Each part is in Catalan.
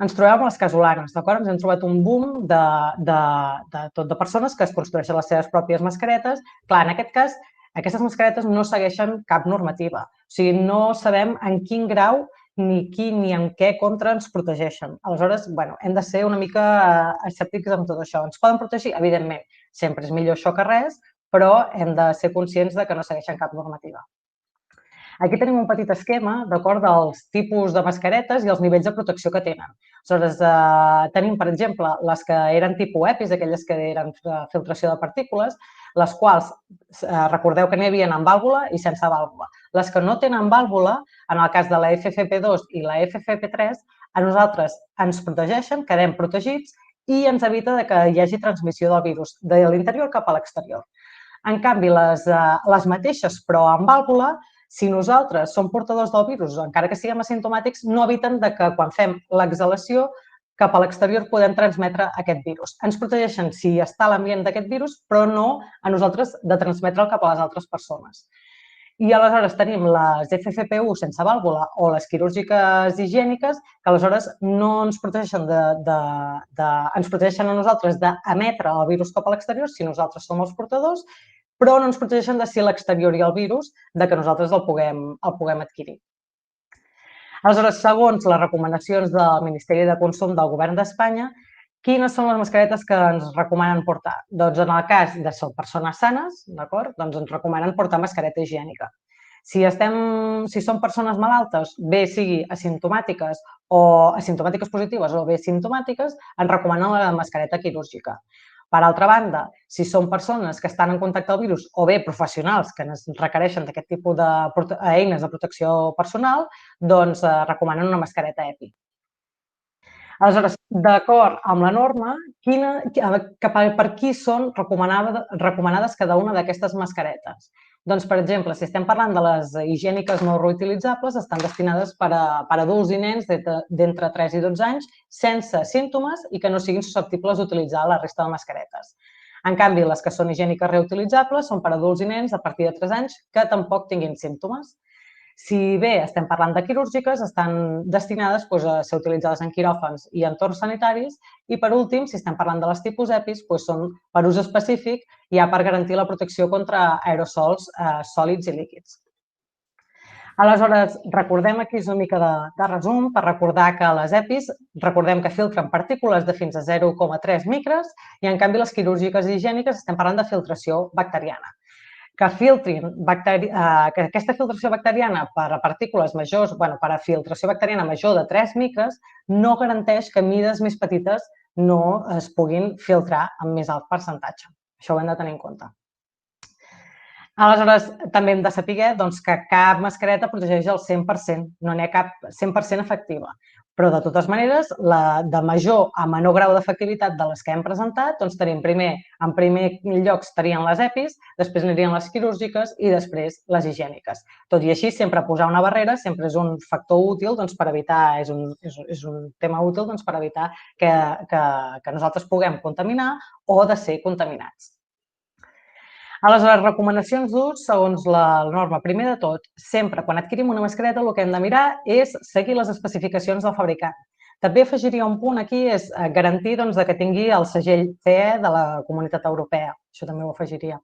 ens trobem amb les casolanes, d'acord? Ens hem trobat un boom de persones que es construeixen les seves pròpies mascaretes. Clar, en aquest cas, aquestes mascaretes no segueixen cap normativa. O sigui, no sabem en quin grau ni qui ni en què contra ens protegeixen. Aleshores, hem de ser una mica escèptics amb tot això. Ens poden protegir? Evidentment, sempre és millor això que res, però hem de ser conscients que no segueixen cap normativa. Aquí tenim un petit esquema, d'acord, dels tipus de mascaretes i els nivells de protecció que tenen. Aleshores, tenim, per exemple, les que eren tipus EPIs, aquelles que eren filtració de partícules, les quals, recordeu que n'hi havia amb vàlvula i sense vàlvula. Les que no tenen vàlvula, en el cas de la FFP2 i la FFP3, a nosaltres ens protegeixen, quedem protegits i ens evita que hi hagi transmissió del virus de l'interior cap a l'exterior. En canvi, les mateixes, però amb vàlvula, si nosaltres som portadors del virus, encara que siguem asimptomàtics, no eviten que quan fem l'exhalació cap a l'exterior podem transmetre aquest virus. Ens protegeixen si està a l'ambient d'aquest virus, però no a nosaltres de transmetre'l cap a les altres persones. I aleshores tenim les FFP1 sense vàlvula o les quirúrgiques higièniques, que aleshores no ens protegeixen ens protegeixen a nosaltres d'emetre el virus cap a l'exterior si nosaltres som els portadors, però no ens protegeixen de si l'exterior hi ha el virus, que nosaltres el puguem adquirir. Aleshores, segons les recomanacions del Ministeri de Consum del Govern d'Espanya, quines són les mascaretes que ens recomanen portar? Doncs en el cas de ser persones sanes, d'acord? Doncs ens recomanen portar mascareta higiènica. Si som persones malaltes, bé sigui asimptomàtiques o asimptomàtiques positives o bé simptomàtiques, ens recomanen la mascareta quirúrgica. Per altra banda, si són persones que estan en contacte amb el virus o bé professionals que requereixen d'aquest tipus d'eines de protecció personal, doncs recomanen una mascareta EPI. Aleshores, d'acord amb la norma, per qui són recomanades cada una d'aquestes mascaretes? Doncs, per exemple, si estem parlant de les higièniques no reutilitzables, estan destinades per a adults i nens d'entre 3 i 12 anys sense símptomes i que no siguin susceptibles d'utilitzar la resta de mascaretes. En canvi, les que són higièniques reutilitzables són per a adults i nens a partir de 3 anys que tampoc tinguin símptomes. Si bé estem parlant de quirúrgiques, estan destinades a ser utilitzades en quiròfans i entorns sanitaris i, per últim, si estem parlant de les tipus EPIs, són per ús específic ja per garantir la protecció contra aerosols sòlids i líquids. Aleshores, recordem aquí una mica de resum per recordar que les EPIs, recordem que filtren partícules de fins a 0,3 micres i, en canvi, les quirúrgiques i higièniques estem parlant de filtració bacteriana. Que aquesta filtració bacteriana per a partícules majors, per a filtració bacteriana major de 3 micres, no garanteix que mides més petites no es puguin filtrar amb més alt percentatge. Això ho hem de tenir en compte. Aleshores, també hem de saber que cap mascareta protegeix al 100%, no n'hi ha cap 100% efectiva. Però, de totes maneres, de major a menor grau d'efectivitat de les que hem presentat, doncs tenim en primer lloc estarien les EPIs, després anirien les quirúrgiques i després les higièniques. Tot i així, sempre posar una barrera sempre és un factor útil per evitar, és un tema útil per evitar que nosaltres puguem contaminar o de ser contaminats. Aleshores, recomanacions d'ús segons la norma. Primer de tot, sempre quan adquirim una mascareta el que hem de mirar és seguir les especificacions del fabricant. També afegiria un punt aquí, és garantir que tingui el segell CE de la Comunitat Europea. Això també ho afegiria.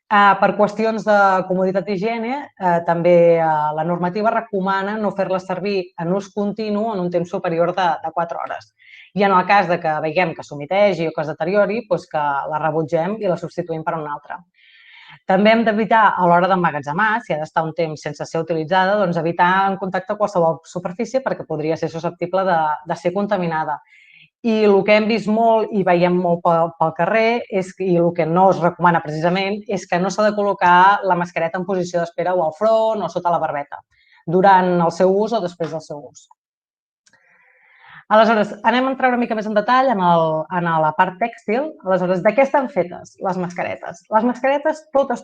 Per qüestions de comoditat i higiene, també la normativa recomana no fer-la servir en ús continu en un temps superior de 4 hores. I en el cas que veiem que s'humitegi o que es deteriori, que la rebutgem i la substituïm per una altra. També hem d'evitar, a l'hora d'emmagatzemar, si ha d'estar un temps sense ser utilitzada, evitar en contacte qualsevol superfície perquè podria ser susceptible de ser contaminada. I el que hem vist molt i veiem molt pel carrer i el que no es recomana precisament és que no s'ha de col·locar la mascareta en posició d'espera o al front o sota la barbeta durant el seu ús o després del seu ús. Aleshores, anem a entrar una mica més en detall en la part tèxtil. Aleshores, de què estan fetes les mascaretes? Les mascaretes, totes,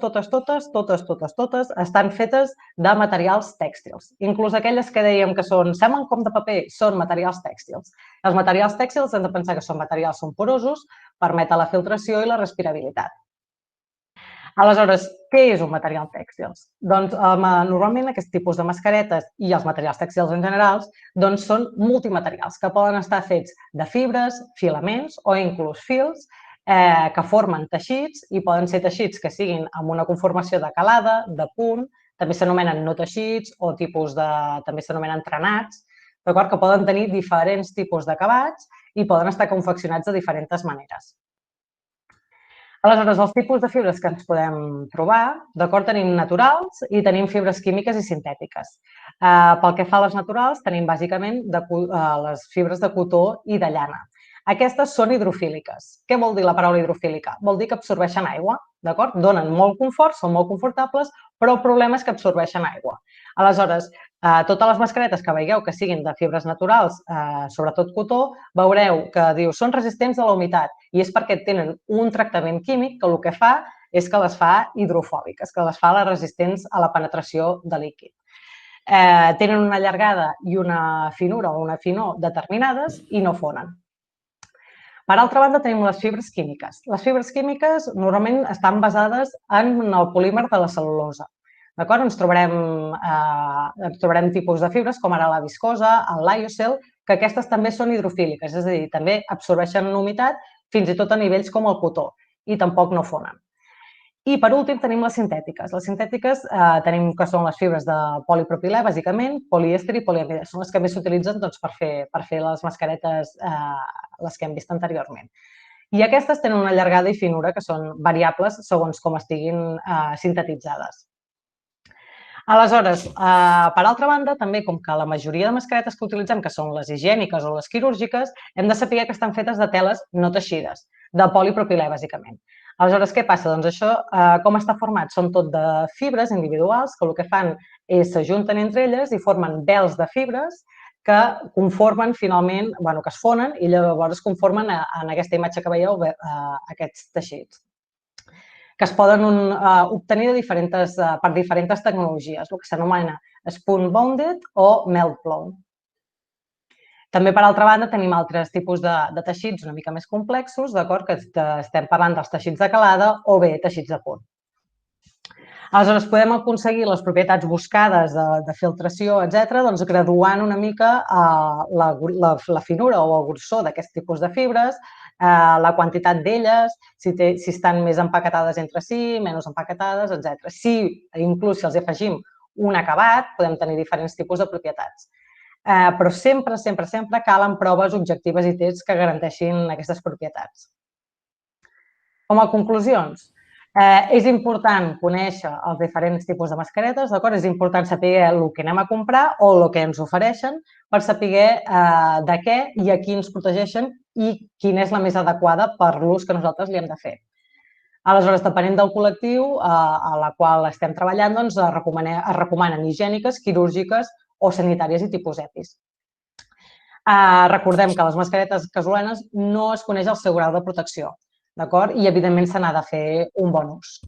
estan fetes de materials tèxtils. Inclús aquelles que dèiem que semblen com de paper, són materials tèxtils. Els materials tèxtils hem de pensar que són materials porosos, permeten la filtració i la respirabilitat. Aleshores, què és un material tèxtil? Doncs normalment aquest tipus de mascaretes i els materials tèxtils en general són multimaterials que poden estar fets de fibres, filaments o inclús fils que formen teixits i poden ser teixits que siguin amb una conformació de calada, de punt, també s'anomenen no teixits o també s'anomenen trenats, que poden tenir diferents tipus d'acabats i poden estar confeccionats de diferents maneres. Aleshores, els tipus de fibres que ens podem trobar, d'acord, tenim naturals i tenim fibres químiques i sintètiques. Pel que fa a les naturals, tenim bàsicament les fibres de cotó i de llana. Aquestes són hidrofíliques. Què vol dir la paraula hidrofílica? Vol dir que absorbeixen aigua, d'acord? Donen molt confort, són molt confortables, però el problema és que absorbeixen aigua. Aleshores, totes les mascaretes que veieu que siguin de fibres naturals, sobretot cotó, veureu que diu són resistents a la humitat i és perquè tenen un tractament químic que el que fa és que les fa hidrofòbiques, que les fa les resistents a la penetració de líquid. Tenen una llargada i una finura o una finor determinades i no fonen. Per altra banda, tenim les fibres químiques. Les fibres químiques normalment estan basades en el polímer de la cel·lulosa. Ens trobarem tipus de fibres com ara la viscosa, el lyocell, que aquestes també són hidrofíliques, és a dir, també absorbeixen humitat fins i tot a nivells com el cotó i tampoc no fonen. I per últim tenim les sintètiques. Les sintètiques tenim que són les fibres de polipropilè, bàsicament, polièster i poliamide. Són les que més s'utilitzen per fer les mascaretes, les que hem vist anteriorment. I aquestes tenen una llargada i finura que són variables segons com estiguin sintetitzades. Aleshores, per altra banda, també com que la majoria de mascaretes que utilitzem, que són les higièniques o les quirúrgiques, hem de saber que estan fetes de teles no teixides, de polipropilè, bàsicament. Aleshores, què passa? Doncs això, com està format? Són tot de fibres individuals que el que fan és s'ajunten entre elles i formen vels de fibres que conformen finalment, que es fonen i llavors es conformen en aquesta imatge que veieu aquests teixits que es poden obtenir per diferents tecnologies, el que s'anomena spoon bonded o melt blown. També, per altra banda, tenim altres tipus de teixits una mica més complexos, d'acord, que estem parlant dels teixits de calada o bé teixits de punt. Aleshores, podem aconseguir les propietats buscades de filtració, etc., graduant una mica la finura o el grossor d'aquests tipus de fibres, la quantitat d'elles, si estan més empaquetades entre si, menys empaquetades, etc. Inclús si els afegim un acabat, podem tenir diferents tipus de propietats. Però sempre, sempre, sempre calen proves objectives i tests que garanteixin aquestes propietats. Com a conclusions, és important conèixer els diferents tipus de mascaretes, d'acord? És important saber el que anem a comprar o el que ens ofereixen per saber de què i a qui ens protegeixen i quina és la més adequada per l'ús que nosaltres li hem de fer. Aleshores, depenent del col·lectiu a la qual estem treballant, es recomanen higièniques, quirúrgiques o sanitàries i tipus EPIs. Recordem que les mascaretes casolanes no es coneix el seu grau de protecció, d'acord? I, evidentment, se n'ha de fer un bon ús.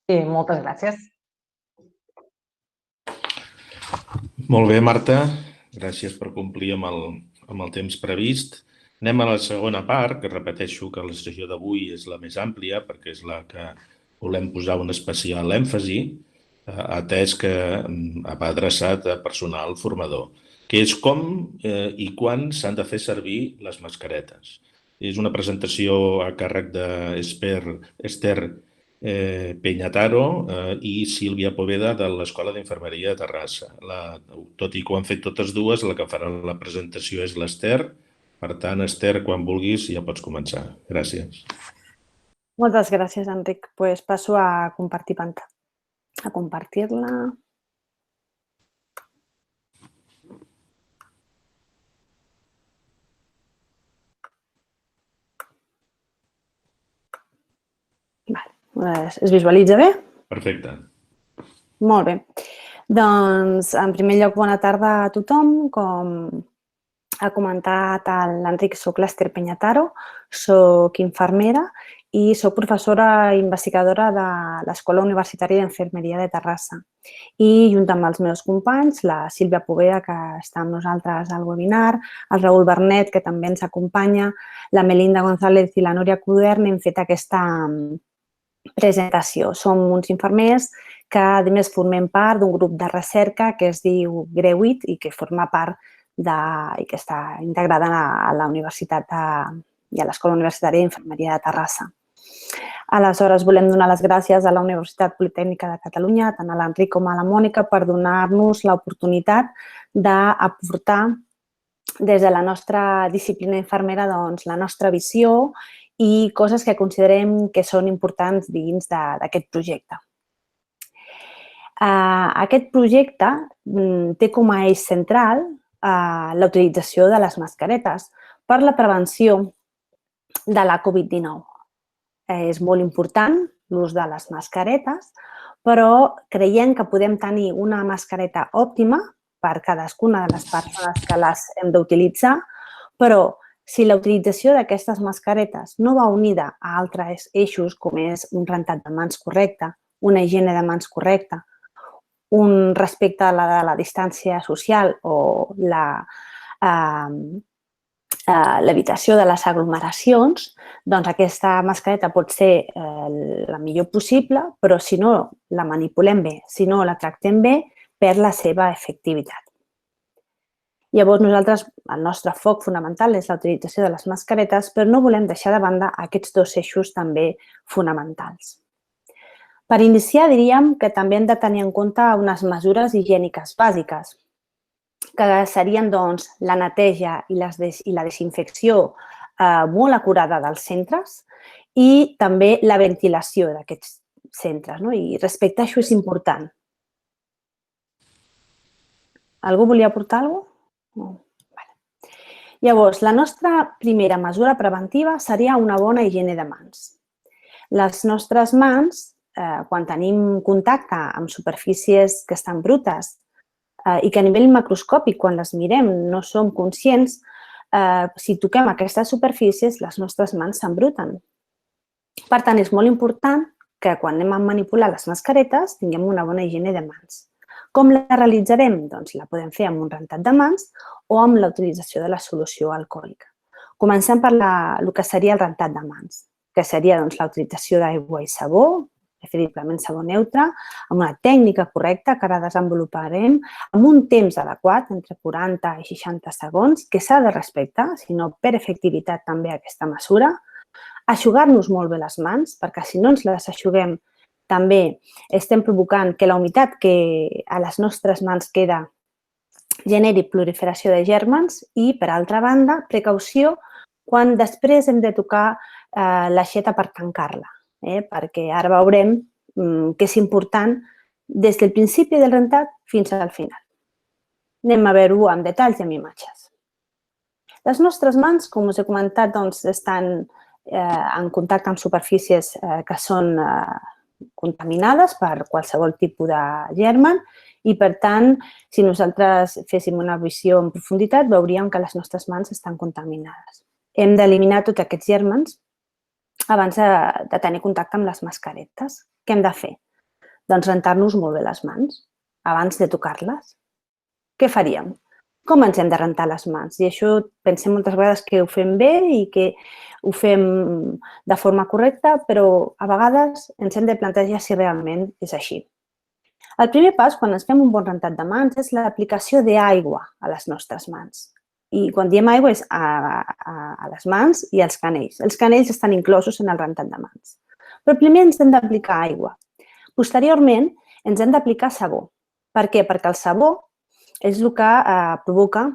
I moltes gràcies. Molt bé, Marta. Gràcies per complir amb el temps previst. Anem a la segona part, que repeteixo que la sessió d'avui és la més àmplia perquè és la que volem posar un especial èmfasi, atès que va adreçat a personal formador, que és com i quan s'han de fer servir les mascaretes. És una presentació a càrrec d'Ester Peñataro i Sílvia Poveda de l'Escola d'Infermeria de Terrassa. Tot i que ho han fet totes dues, la que farà la presentació és l'Ester. Per tant, Ester, quan vulguis ja pots començar. Gràcies. Moltes gràcies, Enric. Pues passo a compartir pantalla. A compartir-la. Es visualitza bé? Perfecte. Molt bé. Doncs, en primer lloc, bona tarda a tothom. Com ha comentat l'Enric, soc l'Ester Peñataro, soc infermera i soc professora investigadora de l'Escola Universitària d'Infermeria de Terrassa. I junt amb els meus companys, la Sílvia Poveda, que està amb nosaltres al webinar, el Raül Bernet, que també ens acompanya, la Melinda González i la Núria Cudern, hem fet aquesta Presentació. Som uns infermers que, a més, formem part d'un grup de recerca que es diu GREWIT i que forma part i que està integrada a la Universitat i a l'Escola Universitària d'Infermeria de Terrassa. Aleshores, volem donar les gràcies a la Universitat Politècnica de Catalunya, tant a l'Enric com a la Mònica, per donar-nos l'oportunitat d'aportar des de la nostra disciplina infermera la nostra visió i coses que considerem que són importants dins d'aquest projecte. Aquest projecte té com a eix central la utilització de les mascaretes per la prevenció de la Covid-19. És molt important l'ús de les mascaretes, però creiem que podem tenir una mascareta òptima per cadascuna de les persones que les hem d'utilitzar, però si la utilització d'aquestes mascaretes no va unida a altres eixos, com és un rentat de mans correcte, una higiene de mans correcta, un respecte a la distància social o l'evitació de les aglomeracions, doncs aquesta mascareta pot ser la millor possible, però si no la manipulem bé, si no la tractem bé, perd la seva efectivitat. Llavors, nosaltres, el nostre foc fonamental és la utilització de les mascaretes, però no volem deixar de banda aquests dos eixos també fonamentals. Per iniciar, diríem que també hem de tenir en compte unes mesures higièniques bàsiques, que serien la neteja i la desinfecció molt acurada dels centres i també la ventilació d'aquests centres. I respecte a això és important. Algú volia aportar alguna cosa? Llavors, la nostra primera mesura preventiva seria una bona higiene de mans. Les nostres mans, quan tenim contacte amb superfícies que estan brutes i que a nivell macroscòpic, quan les mirem, no som conscients, si toquem aquestes superfícies, les nostres mans s'embruten. Per tant, és molt important que quan anem a manipular les mascaretes tinguem una bona higiene de mans. Com la realitzarem? Doncs la podem fer amb un rentat de mans o amb la utilització de la solució alcohòlica. Comencem per el que seria el rentat de mans, que seria la utilització d'aigua i sabó, preferiblement sabó neutre, amb una tècnica correcta que ara desenvoluparem, amb un temps adequat, entre 40 i 60 segons, que s'ha de respectar, si no per efectivitat també aquesta mesura. Eixugar-nos molt bé les mans, perquè si no ens les eixuguem també estem provocant que la humitat que a les nostres mans queda generi proliferació de gèrmens i, per altra banda, precaució quan després hem de tocar l'aixeta per tancar-la, perquè ara veurem que és important des del principi del rentat fins al final. Anem a veure-ho amb detalls i amb imatges. Les nostres mans, com us he comentat, estan en contacte amb superfícies que són contaminades per qualsevol tipus de germen i, per tant, si nosaltres féssim una visió en profunditat, veuríem que les nostres mans estan contaminades. Hem d'eliminar tots aquests gèrmens abans de tenir contacte amb les mascaretes. Què hem de fer? Doncs rentar-nos molt bé les mans abans de tocar-les. Què faríem? Com ens hem de rentar les mans? I això pensem moltes vegades que ho fem bé i que ho fem de forma correcta, però a vegades ens hem de plantejar si realment és així. El primer pas, quan ens fem un bon rentat de mans, és l'aplicació d'aigua a les nostres mans. I quan diem aigua és a les mans i als canells. Els canells estan inclosos en el rentat de mans. Però primer ens hem d'aplicar aigua. Posteriorment, ens hem d'aplicar sabó. Per què? Perquè el sabó és el que provoca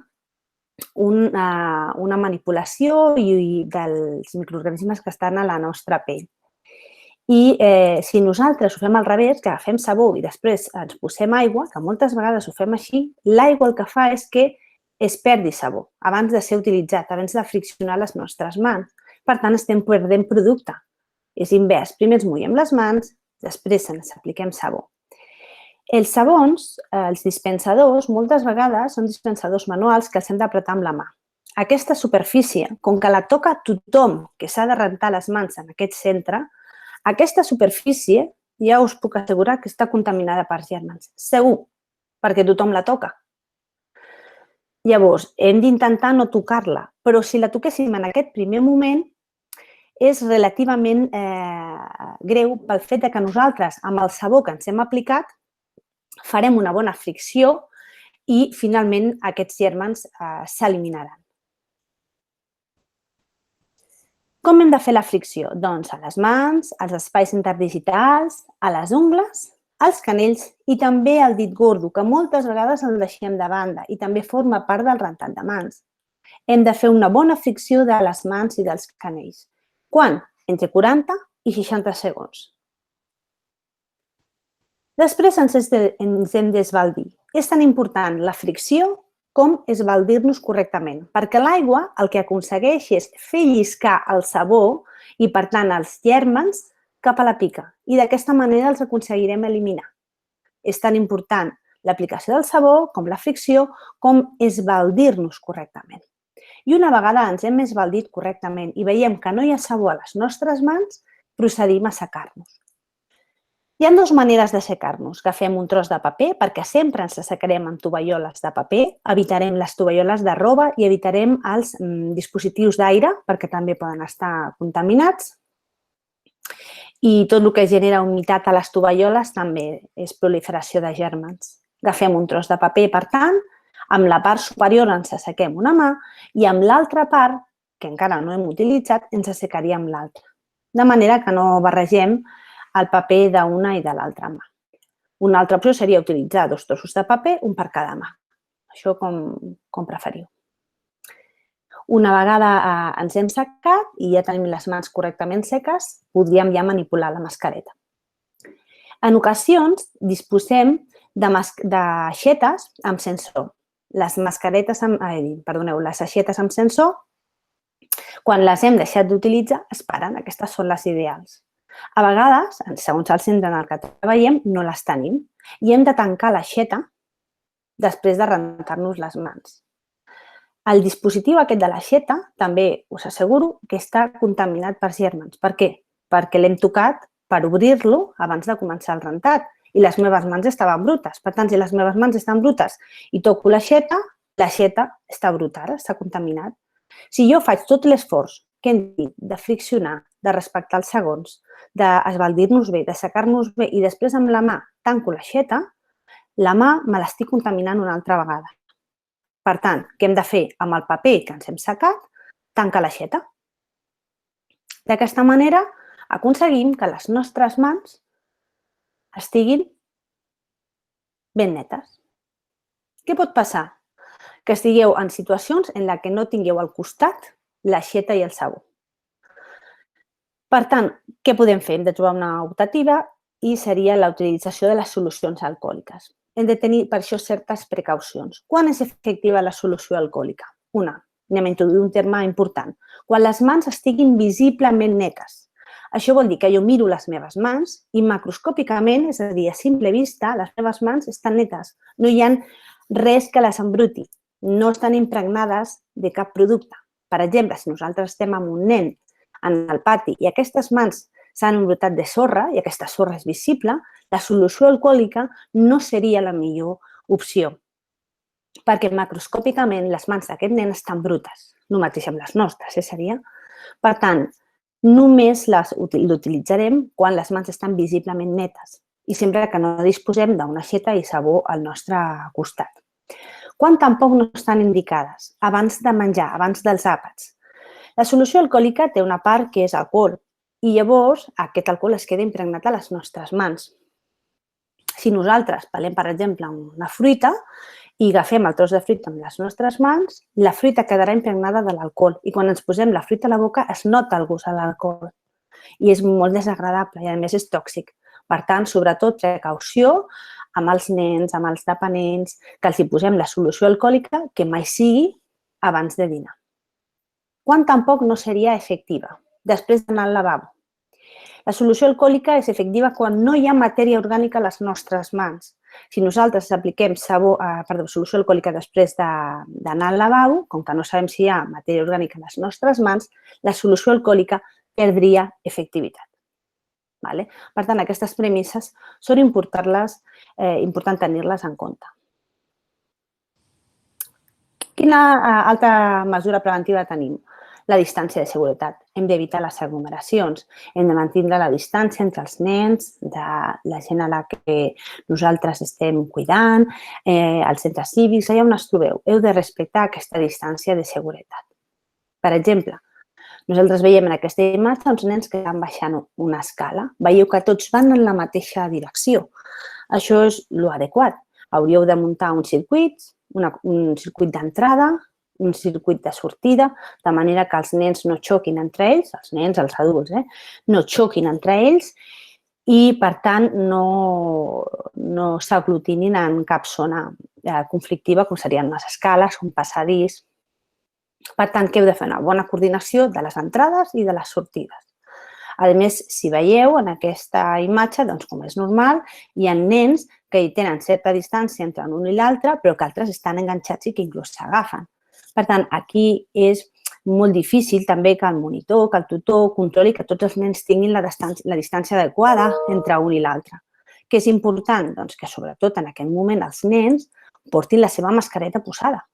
una manipulació dels microorganismes que estan a la nostra pell. I si nosaltres ho fem al revés, que agafem sabó i després ens posem aigua, que moltes vegades ho fem així, l'aigua el que fa és que es perdi sabó abans de ser utilitzat, abans de friccionar les nostres mans. Per tant, estem perdent producte. És invers. Primer ens mullem les mans, després ens apliquem sabó. Els sabons, els dispensadors, moltes vegades són dispensadors manuals que els hem d'apretar amb la mà. Aquesta superfície, com que la toca tothom que s'ha de rentar les mans en aquest centre, aquesta superfície ja us puc assegurar que està contaminada per gèrmens. Segur, perquè tothom la toca. Llavors, hem d'intentar no tocar-la, però si la toquéssim en aquest primer moment, és relativament greu pel fet que nosaltres, amb el sabó que ens hem aplicat, farem una bona fricció i, finalment, aquests gèrmens s'eliminaran. Com hem de fer la fricció? Doncs a les mans, als espais interdigitals, a les ungles, als canells i també al dit gordo, que moltes vegades el deixem de banda i també forma part del rentat de mans. Hem de fer una bona fricció de les mans i dels canells. Quan? Entre 40 i 60 segons. Després ens hem d'esbaldir. És tan important la fricció com esbaldir-nos correctament, perquè l'aigua el que aconsegueix és fer lliscar el sabó i, per tant, els gèrmens cap a la pica i d'aquesta manera els aconseguirem eliminar. És tan important l'aplicació del sabó com la fricció com esbaldir-nos correctament. I una vegada ens hem esbaldit correctament i veiem que no hi ha sabó a les nostres mans, procedim a assecar-nos. Hi ha dues maneres d'assecar-nos. Agafem un tros de paper, perquè sempre ens assecarem amb tovalloles de paper, evitarem les tovalloles de roba i evitarem els dispositius d'aire, perquè també poden estar contaminats. I tot el que genera humitat a les tovalloles també és proliferació de gèrmens. Agafem un tros de paper, per tant, amb la part superior ens assequem una mà i amb l'altra part, que encara no hem utilitzat, ens assecaríem l'altra. De manera que no barregem el paper d'una i de l'altra mà. Una altra opció seria utilitzar 2 trossos de paper, un per cada mà. Això com preferiu. Una vegada ens hem secat i ja tenim les mans correctament seques, podríem ja manipular la mascareta. En ocasions disposem d'aixetes amb sensor. Les aixetes amb sensor, quan les hem deixat d'utilitzar, es paren. Aquestes són les ideals. A vegades, segons el centre en el que treballem, no les tenim i hem de tancar l'aixeta després de rentar-nos les mans. El dispositiu aquest de l'aixeta també us asseguro que està contaminat per gèrmens. Per què? Perquè l'hem tocat per obrir-lo abans de començar el rentat i les meves mans estaven brutes. Per tant, si les meves mans estan brutes i toco l'aixeta està bruta, ara està contaminat. Si jo faig tot l'esforç que hem dit de friccionar, de respectar els segons, d'esbaldir-nos bé, d'assecar-nos bé i després amb la mà tanco l'aixeta, la mà me l'estic contaminant una altra vegada. Per tant, què hem de fer amb el paper que ens hem secat? Tancar l'aixeta. D'aquesta manera aconseguim que les nostres mans estiguin ben netes. Què pot passar? Que estigueu en situacions en què no tingueu al costat l'aixeta i el sabó. Per tant, què podem fer? Hem de trobar una optativa i seria la utilització de les solucions alcohòliques. Hem de tenir per això certes precaucions. Quan és efectiva la solució alcohòlica? Una, anem a introduir un terme important. Quan les mans estiguin visiblement netes. Això vol dir que jo miro les meves mans i macroscòpicament, és a dir, a simple vista, les meves mans estan netes. No hi ha res que les embruti. No estan impregnades de cap producte. Per exemple, si nosaltres estem amb un nen en el pati i aquestes mans s'han embrutat de sorra i aquesta sorra és visible, la solució alcohòlica no seria la millor opció, perquè macroscòpicament les mans d'aquest nen estan brutes, no mateix amb les nostres, seria. Per tant, només l'utilitzarem quan les mans estan visiblement netes i sempre que no disposem d'una aixeta i sabó al nostre costat. Quan tampoc no estan indicades? Abans de menjar, abans dels àpats. La solució alcohòlica té una part que és alcohol i llavors aquest alcohol es queda impregnat a les nostres mans. Si nosaltres pelem, per exemple, una fruita i agafem el tros de fruita amb les nostres mans, la fruita quedarà impregnada de l'alcohol i quan ens posem la fruita a la boca es nota el gust de l'alcohol i és molt desagradable i a més és tòxic. Per tant, sobretot, precaució amb els nens, amb els dependents, que els hi posem la solució alcohòlica que mai sigui abans de dinar. Quan tampoc no seria efectiva? Després d'anar al lavabo. La solució alcohòlica és efectiva quan no hi ha matèria orgànica a les nostres mans. Si nosaltres apliquem solució alcohòlica després d'anar al lavabo, com que no sabem si hi ha matèria orgànica a les nostres mans, la solució alcohòlica perdria efectivitat. Per tant, aquestes premisses són important tenir-les en compte. Quina altra mesura preventiva tenim? la distància de seguretat. Hem d'evitar les aglomeracions, hem de mantenir la distància entre els nens, de la gent a la que nosaltres estem cuidant, als centres cívics, allà on es trobeu. Heu de respectar aquesta distància de seguretat. Per exemple, nosaltres veiem en aquesta imatge uns nens que estan baixant una escala. Veieu que tots van en la mateixa direcció. Això és l'adequat. Hauríeu de muntar un circuit d'entrada, un circuit de sortida, de manera que els nens no xoquin entre ells, els nens, els adults, no xoquin entre ells i, per tant, no s'aglutinin en cap zona conflictiva, com serien les escales, un passadís. Per tant, què heu de fer? Una bona coordinació de les entrades i de les sortides. A més, si veieu en aquesta imatge, doncs, com és normal, hi ha nens que hi tenen certa distància entre un i l'altre, però que altres estan enganxats i que inclús s'agafen. Per tant, aquí és molt difícil també que el monitor, que el tutor controli que tots els nens tinguin la distància adequada entre un i l'altre. Què és important? Doncs que, sobretot, en aquest moment els nens portin la seva mascareta posada.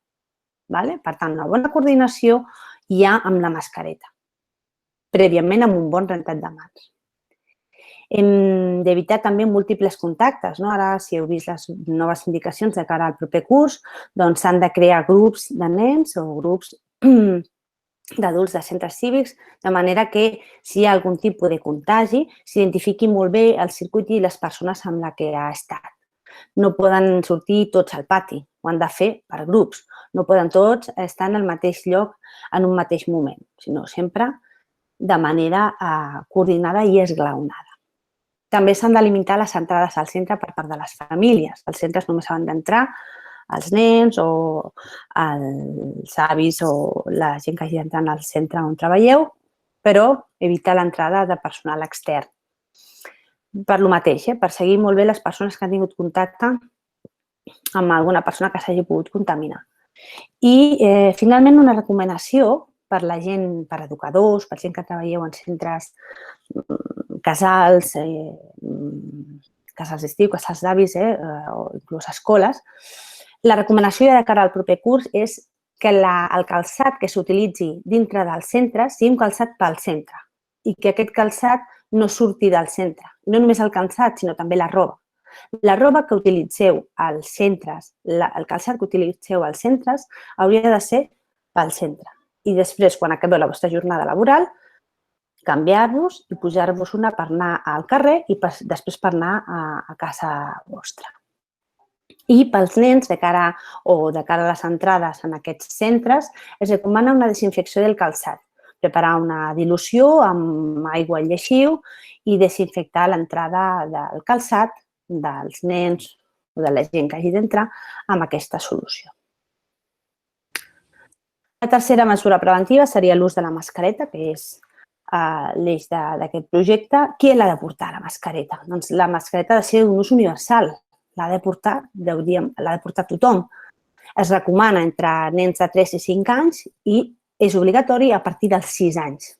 Per tant, una bona coordinació hi ha amb la mascareta, prèviament amb un bon rentat de mans. Hem d'evitar també múltiples contactes. Ara, si heu vist les noves indicacions de cara al proper curs, doncs s'han de crear grups de nens o grups d'adults de centres cívics, de manera que si hi ha algun tipus de contagi, s'identifiqui molt bé el circuit i les persones amb les que ha estat. No poden sortir tots al pati, ho han de fer per grups. No poden tots estar en el mateix lloc en un mateix moment, sinó sempre de manera coordinada i esglaonada. També s'han de limitar les entrades al centre per part de les famílies. Als centres només han d'entrar els nens o els avis o la gent que hagi d'entrar al centre on treballeu, però evitar l'entrada de personal extern. Per lo mateix, per seguir molt bé les persones que han tingut contacte amb alguna persona que s'hagi pogut contaminar. I, finalment, una recomanació per la gent, per educadors, per gent que treballeu en centres, casals, casals d'estiu, casals d'avis o inclús escoles. La recomanació de cara al proper curs és que el calçat que s'utilitzi dintre dels centres sigui un calçat pel centre i que aquest calçat no surti del centre. No només el calçat, sinó també la roba. La roba que utilitzeu als centres, el calçat que utilitzeu als centres hauria de ser pel centre. I després, quan acabeu la vostra jornada laboral, canviar-vos i pujar-vos una per anar al carrer i després per anar a casa vostra. I pels nens, de cara a les entrades en aquests centres, es recomana una desinfecció del calçat. Preparar una dilució amb aigua i lleixiu i desinfectar l'entrada del calçat dels nens o de la gent que hagi d'entrar amb aquesta solució. La tercera mesura preventiva seria l'ús de la mascareta, que és l'eix d'aquest projecte. Qui l'ha de portar, la mascareta? Doncs la mascareta ha de ser d'un ús universal. L'ha de portar tothom. Es recomana entre nens de 3 i 5 anys i és obligatori a partir dels 6 anys.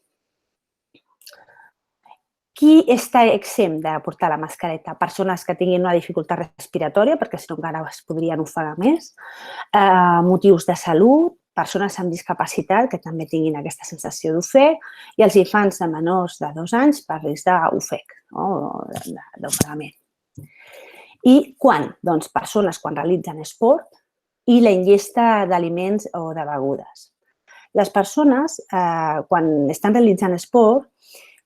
Qui està exempt de portar la mascareta? Persones que tinguin una dificultat respiratòria, perquè si no encara es podrien ofegar més, motius de salut, persones amb discapacitat que també tinguin aquesta sensació d'ofec i els infants de menors de 2 anys per risc d'ofec o d'ofegament. I quan? Doncs persones quan realitzen esport i la ingesta d'aliments o de begudes. Les persones, quan estan realitzant esport,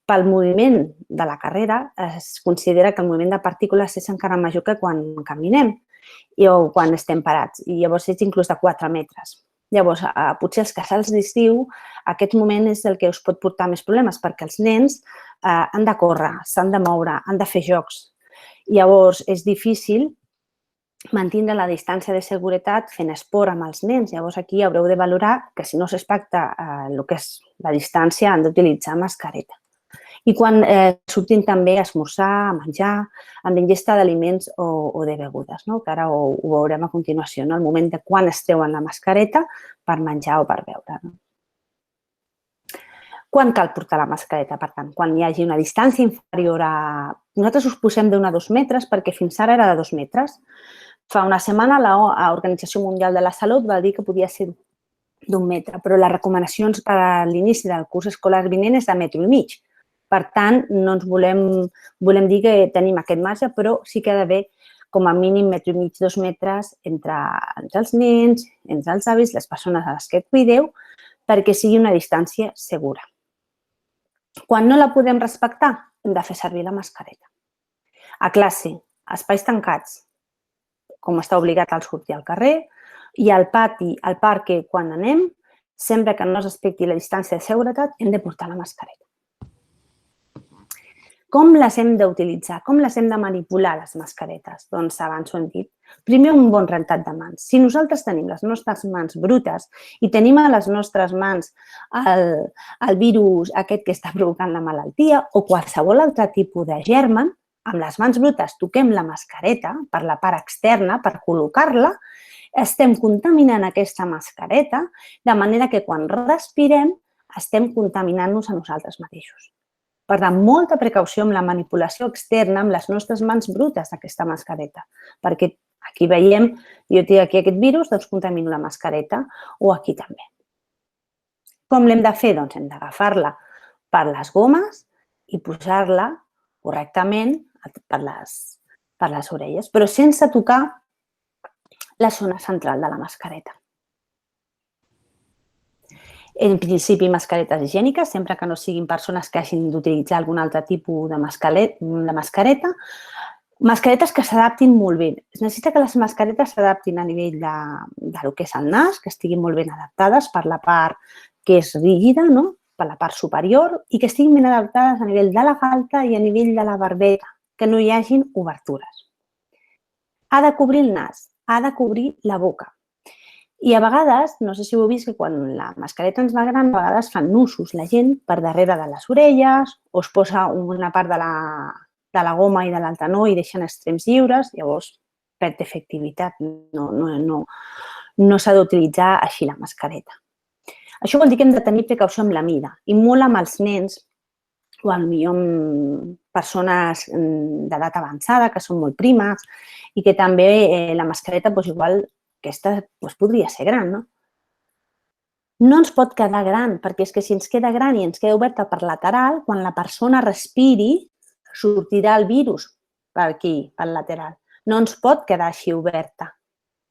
pel moviment de la carrera es considera que el moviment de partícules és encara major que quan caminem o quan estem parats. I llavors és inclús de 4 metres. Llavors, potser als casals d'estiu, aquest moment és el que us pot portar més problemes perquè els nens han de córrer, s'han de moure, han de fer jocs. Llavors, és difícil mantenir la distància de seguretat fent esport amb els nens. Llavors, aquí haureu de valorar que si no es respecta el que és la distància han d'utilitzar mascareta. I quan surtin també a esmorzar, a menjar, amb ingesta d'aliments o de begudes, que ara ho veurem a continuació, el moment de quan es treuen la mascareta per menjar o per beure. Quan cal portar la mascareta? Per tant, quan hi hagi una distància inferior a... Nosaltres us posem d'1 a 2 metres perquè fins ara era de 2 metres. Fa una setmana l'Organització Mundial de la Salut va dir que podia ser d'un metre, però les recomanacions per a l'inici del curs escolar vinent és de 1,5 metres. Per tant, no ens volem dir que tenim aquest marge, però sí que ha d'haver com a mínim 1,5 metres, 2 metres entre els nens, entre els avis, les persones a les que cuideu, perquè sigui una distància segura. Quan no la podem respectar, hem de fer servir la mascareta. A classe, a espais tancats, com està obligat al sortir al carrer, i al pati, al parc, quan anem, sempre que no es respecti la distància de seguretat, hem de portar la mascareta. Com les hem d'utilitzar? Com les hem de manipular, les mascaretes? Doncs abans ho hem dit. Primer, un bon rentat de mans. Si nosaltres tenim les nostres mans brutes i tenim a les nostres mans el virus aquest que està provocant la malaltia o qualsevol altre tipus de germen, amb les mans brutes toquem la mascareta per la part externa, per col·locar-la, estem contaminant aquesta mascareta de manera que quan respirem estem contaminant-nos a nosaltres mateixos. Per tant, molta precaució amb la manipulació externa amb les nostres mans brutes d'aquesta mascareta, perquè aquí veiem, jo tinc aquí aquest virus, doncs contamino la mascareta, o aquí també. Com l'hem de fer? Doncs hem d'agafar-la per les gomes i posar-la correctament per les orelles, però sense tocar la zona central de la mascareta. En principi, mascaretes higièniques, sempre que no siguin persones que hagin d'utilitzar algun altre tipus de mascareta. Mascaretes que s'adaptin molt bé. Es necessita que les mascaretes s'adaptin a nivell del que és el nas, que estiguin molt ben adaptades per la part que és rígida, per la part superior, i que estiguin ben adaptades a nivell de la galta i a nivell de la barbeta, que no hi hagin obertures. Ha de cobrir el nas, ha de cobrir la boca. I a vegades, no sé si ho heu vist, que quan la mascareta ens va gran, a vegades fan nusos la gent per darrere de les orelles o es posa una part de la goma i de l'altre no i deixen extrems lliures, llavors perd efectivitat, no s'ha d'utilitzar així la mascareta. Això vol dir que hem de tenir precaució amb la mida i molt amb els nens o potser amb persones d'edat avançada que són molt primes i que també la mascareta, doncs igual, aquesta podria ser gran, no? No ens pot quedar gran, perquè és que si ens queda gran i ens queda oberta per lateral, quan la persona respiri, sortirà el virus per aquí, pel lateral. No ens pot quedar així oberta,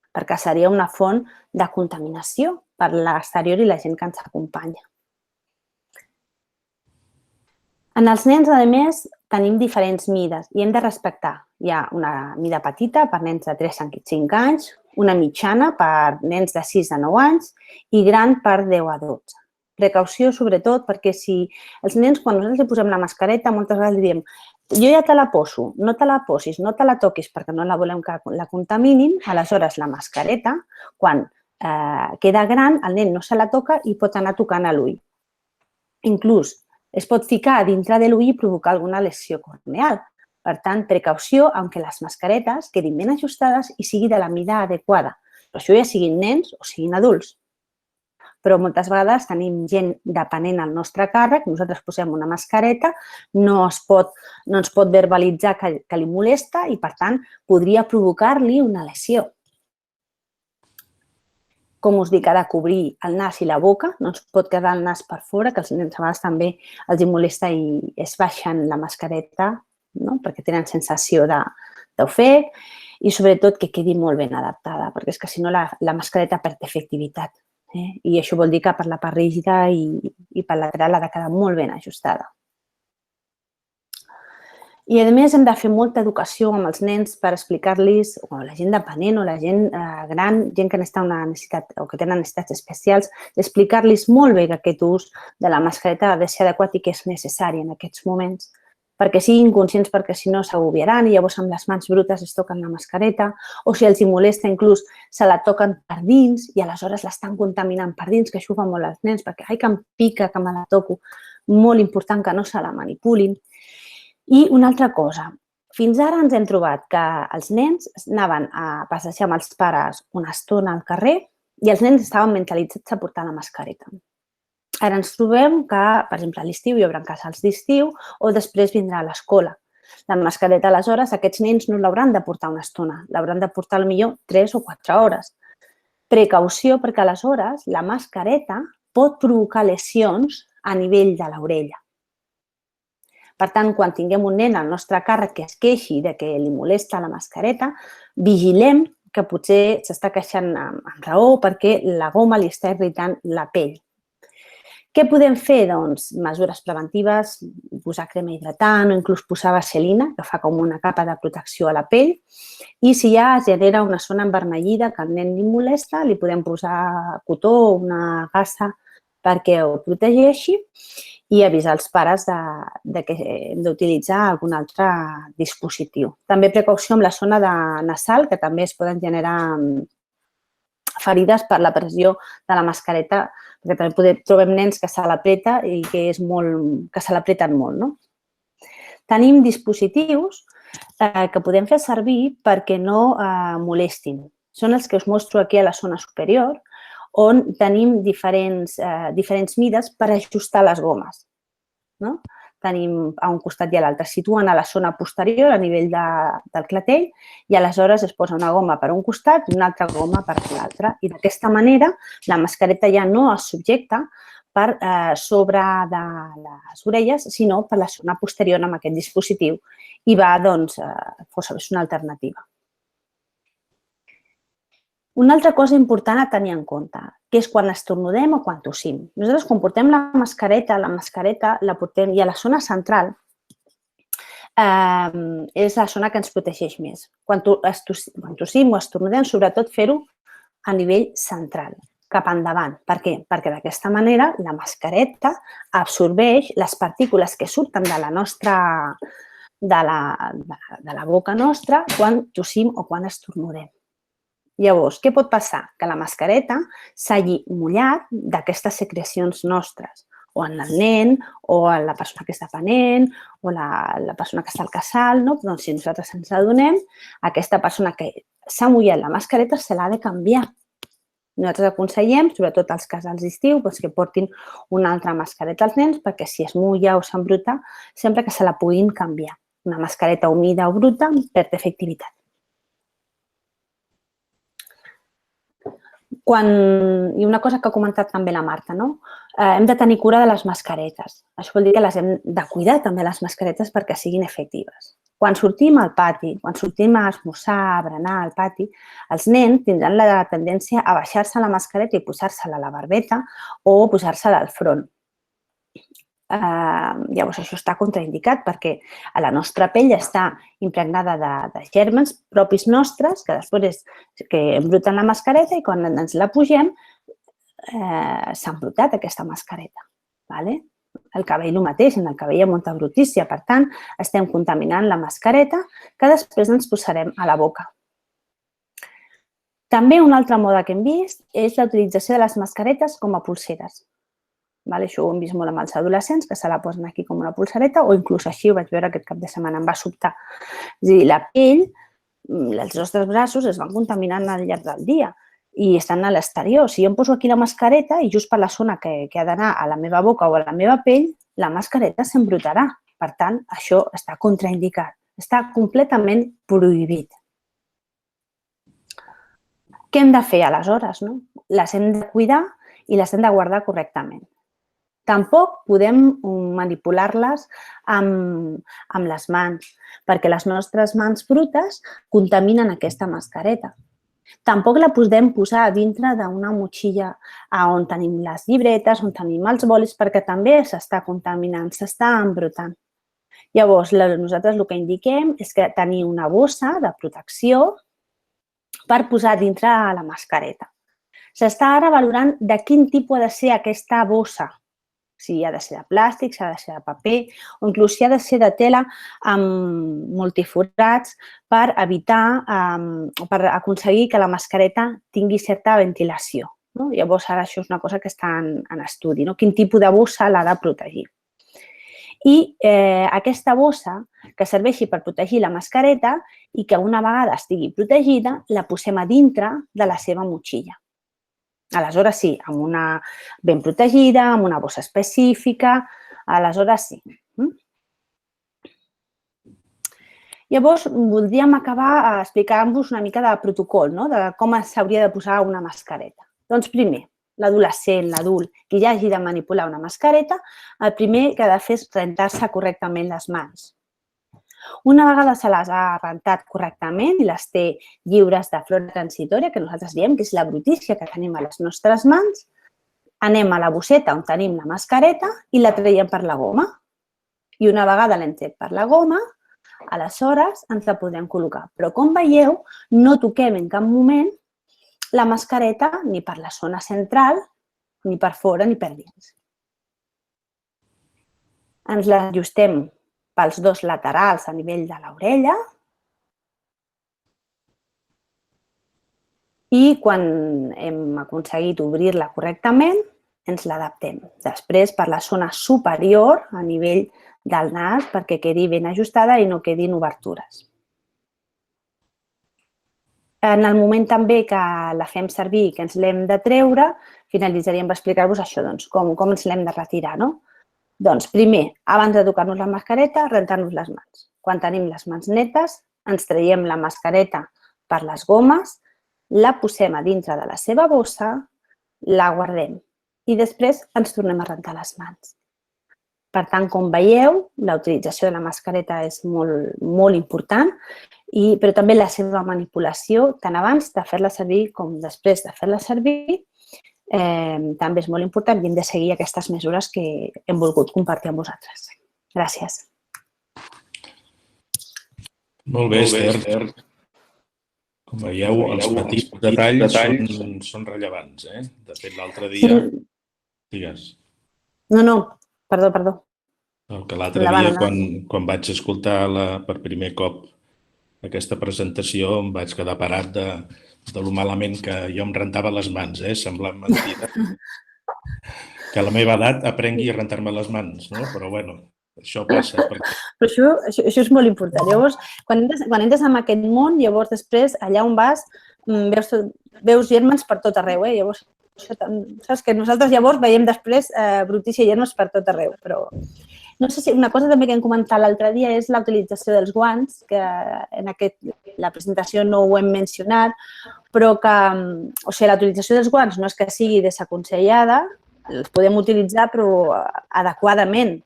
perquè seria una font de contaminació per l'exterior i la gent que ens acompanya. En els nens, a més, tenim diferents mides i hem de respectar. Hi ha una mida petita per nens de 3 a 5 anys, una mitjana per nens de 6 a 9 anys i gran per 10 a 12. Precaució, sobretot, perquè si els nens, quan nosaltres li posem la mascareta, moltes vegades li diem jo ja te la poso, no te la posis, no te la toquis perquè no la volem que la contaminin, aleshores la mascareta, quan queda gran, el nen no se la toca i pot anar tocant a l'ull. Inclús es pot ficar a dintre de l'ull i provocar alguna lesió corneal. Per tant, precaució amb que les mascaretes quedin ben ajustades i sigui de la mida adequada. Però això ja siguin nens o siguin adults. Però moltes vegades tenim gent depenent al nostre càrrec, nosaltres posem una mascareta, no ens pot verbalitzar que li molesta i, per tant, podria provocar-li una lesió. Com us dic, ha de cobrir el nas i la boca, no ens pot quedar el nas per fora, que els nens a vegades també els molesta i es baixen la mascareta, perquè tenen sensació d'ofec i, sobretot, que quedi molt ben adaptada, perquè és que, si no, la mascareta perd efectivitat. I això vol dir que per la part rígida i per lateral ha de quedar molt ben ajustada. I, a més, hem de fer molta educació amb els nens per explicar-los, o la gent dependent o la gent gran, gent que necessita una necessitat o que tenen necessitats especials, explicar-los molt bé que aquest ús de la mascareta ha de ser adequat i que és necessari en aquests moments, perquè siguin conscients, perquè si no s'agobiaran i llavors amb les mans brutes es toquen la mascareta, o si els hi molesta inclús se la toquen per dins i aleshores l'estan contaminant per dins, que això ho fa molt als nens, perquè ai, que em pica, que me la toco. Molt important que no se la manipulin. I una altra cosa, fins ara ens hem trobat que els nens anaven a passejar amb els pares una estona al carrer i els nens estaven mentalitzats a portar la mascareta. Ara ens trobem que, per exemple, a l'estiu hi haurà casals d'estiu o després vindrà a l'escola. La mascareta, aleshores, aquests nens no l'hauran de portar una estona, l'hauran de portar potser 3 o 4 hores. Precaució, perquè aleshores la mascareta pot provocar lesions a nivell de l'orella. Per tant, quan tinguem un nen al nostre càrrec que es queixi de que li molesta la mascareta, vigilem que potser s'està queixant amb raó perquè la goma li està irritant la pell. Què podem fer? Doncs mesures preventives, posar crema hidratant o inclús posar vaselina, que fa com una capa de protecció a la pell. I si ja es genera una zona envermellida que al nen li molesta, li podem posar cotó o una gasa perquè ho protegeixi i avisar els pares que hem d'utilitzar algun altre dispositiu. També precaució amb la zona nasal, que també es poden generar ferides per la pressió de la mascareta, perquè també trobem nens que se l'apreta i que se l'apreten molt, no? Tenim dispositius que podem fer servir perquè no molestin. Són els que us mostro aquí a la zona superior, on tenim diferents mides per ajustar les gomes. Tenim a un costat i a l'altre. Es situen a la zona posterior, a nivell del clatell, i aleshores es posa una goma per un costat i una altra goma per l'altre. I d'aquesta manera la mascareta ja no es subjecta per sobre de les orelles, sinó per la zona posterior amb aquest dispositiu i va, doncs, és una alternativa. Una altra cosa important a tenir en compte, que és quan estornudem o quan tossim. Nosaltres, quan portem la mascareta la portem i a la zona central és la zona que ens protegeix més. Quan tossim o estornudem, sobretot fer-ho a nivell central, cap endavant. Per què? Perquè d'aquesta manera la mascareta absorbeix les partícules que surten de la boca nostra quan tossim o quan estornudem. Llavors, què pot passar? Que la mascareta s'hagi mullat d'aquestes secrecions nostres, o en el nen, o en la persona que és dependent, o la persona que està al casal. Doncs si nosaltres ens adonem, aquesta persona que s'ha mullat la mascareta se l'ha de canviar. Nosaltres aconsellem, sobretot als casals d'estiu, que portin una altra mascareta als nens perquè si es mulla o s'embruta, sempre que se la puguin canviar. Una mascareta humida o bruta perd efectivitat. I una cosa que ha comentat també la Marta, hem de tenir cura de les mascaretes. Això vol dir que les hem de cuidar també les mascaretes perquè siguin efectives. Quan sortim al pati, quan sortim a esmorzar, a berenar al pati, els nens tindran la tendència a baixar-se la mascareta i posar-se-la a la barbeta o posar-se-la al front. Llavors, això està contraindicat perquè a la nostra pell està impregnada de gèrmens propis nostres que després embruten la mascareta i quan ens la pugem s'ha embrutat aquesta mascareta. El cabell el mateix, en el cabell hi ha molta brutícia, per tant, estem contaminant la mascareta que després ens posarem a la boca. També una altra moda que hem vist és la utilització de les mascaretes com a polseres. Això ho hem vist molt amb els adolescents, que se la posen aquí com una polsereta, o inclús així, ho vaig veure aquest cap de setmana, em va sobtar. És a dir, la pell, els nostres braços es van contaminant al llarg del dia i estan a l'exterior. Si jo em poso aquí la mascareta i just per la zona que ha d'anar a la meva boca o a la meva pell, la mascareta s'embrutarà. Per tant, això està contraindicat, està completament prohibit. Què hem de fer aleshores? Les hem de cuidar i les hem de guardar correctament. Tampoc podem manipular-les amb les mans, perquè les nostres mans brutes contaminen aquesta mascareta. Tampoc la podem posar dintre d'una motxilla on tenim les llibretes, on tenim els bolis, perquè també s'està contaminant, s'està embrutant. Llavors, nosaltres el que indiquem és que tenir una bossa de protecció per posar dintre la mascareta. S'està ara valorant de quin tipus ha de ser aquesta bossa. Si ha de ser de plàstic, si ha de ser de paper o inclús si ha de ser de tela amb multiforats per evitar o per aconseguir que la mascareta tingui certa ventilació. Llavors, ara això és una cosa que està en estudi, quin tipus de bossa l'ha de protegir. I aquesta bossa que serveixi per protegir la mascareta i que una vegada estigui protegida la posem a dintre de la seva motxilla. Aleshores sí, amb una ben protegida, amb una bossa específica, aleshores sí. Llavors, voldríem acabar explicant-vos una mica de protocol, no? De com s'hauria de posar una mascareta. Doncs primer, l'adolescent, l'adult, qui ja hagi de manipular una mascareta, el primer que ha de fer és rentar-se correctament les mans. Una vegada se les ha rentat correctament i les té lliures de flora transitòria, que nosaltres diem que és la brutícia que tenim a les nostres mans, anem a la bosseta on tenim la mascareta i la traiem per la goma. I una vegada l'hem tret per la goma, aleshores ens la podem col·locar. Però com veieu, no toquem en cap moment la mascareta ni per la zona central, ni per fora ni per dins. Ens l'ajustem pels dos laterals a nivell de l'orella i quan hem aconseguit obrir-la correctament, ens l'adaptem. Després, per la zona superior, a nivell del nas, perquè quedi ben ajustada i no quedin obertures. En el moment també que la fem servir i que ens l'hem de treure, finalitzaríem per explicar-vos això, doncs, com ens l'hem de retirar, no? Doncs, primer, abans de tocar-nos la mascareta, rentar-nos les mans. Quan tenim les mans netes, ens traiem la mascareta per les gomes, la posem a dintre de la seva bossa, la guardem i després ens tornem a rentar les mans. Per tant, com veieu, la utilització de la mascareta és molt important, però també la seva manipulació, tant abans de fer-la servir com després de fer-la servir, també és molt important i hem de seguir aquestes mesures que hem volgut compartir amb vosaltres. Gràcies. Molt bé, Esther. Com veieu, els petits detalls són rellevants. De fet, l'altre dia... Digues. No, perdó. Que l'altre dia, quan vaig escoltar per primer cop aquesta presentació, em vaig quedar parat de lo malament que jo em rentava les mans, semblant mentida. Que a la meva edat aprengui a rentar-me les mans, no? Però, bueno, això passa. Però això és molt important. Llavors, quan entres en aquest món, llavors després, allà on vas, veus gèrmens per tot arreu, Llavors, saps que nosaltres llavors veiem després brutícia i gèrmens per tot arreu, però... No sé si una cosa també que hem comentat l'altre dia és la utilització dels guants, que en la presentació no ho hem mencionat, però que la utilització dels guants no és que sigui desaconsellada, els podem utilitzar però adequadament.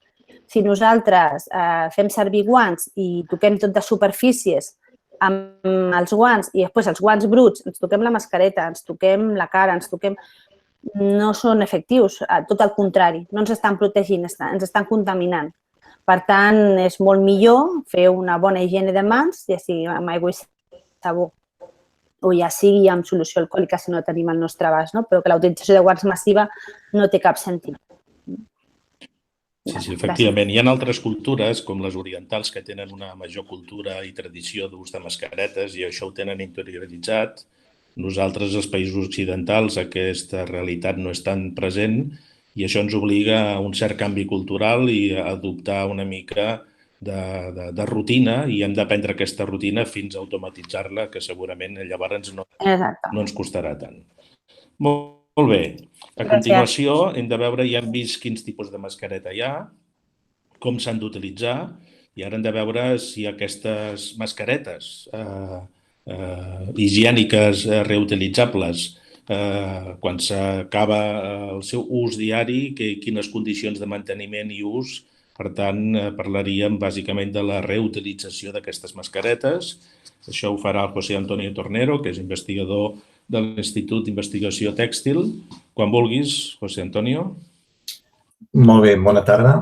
Si nosaltres fem servir guants i toquem tot de superfícies amb els guants i després els guants bruts, ens toquem la mascareta, ens toquem la cara, no són efectius, tot el contrari, no ens estan protegint, ens estan contaminant. Per tant, és molt millor fer una bona higiene de mans, ja sigui amb aigua i sabó o ja sigui amb solució alcohòlica si no tenim al nostre abast, però que la utilització de guants massiva no té cap sentit. Sí, efectivament. Hi ha altres cultures, com les orientals, que tenen una major cultura i tradició d'ús de mascaretes i això ho tenen interioritzat. Nosaltres, als països occidentals, aquesta realitat no és tan present i això ens obliga a un cert canvi cultural i a adoptar una mica de rutina i hem d'aprendre aquesta rutina fins a automatitzar-la, que segurament llavors no ens costarà tant. Molt bé. A continuació hem de veure, ja hem vist quins tipus de mascareta hi ha, com s'han d'utilitzar i ara hem de veure si aquestes mascaretes higièniques reutilitzables, quan s'acaba el seu ús diari, quines condicions de manteniment i ús. Per tant, parlaríem bàsicament de la reutilització d'aquestes mascaretes. Això ho farà el José Antonio Tornero, que és investigador de l'Institut d'Investigació Tèxtil. Quan vulguis, José Antonio. Molt bé, bona tarda.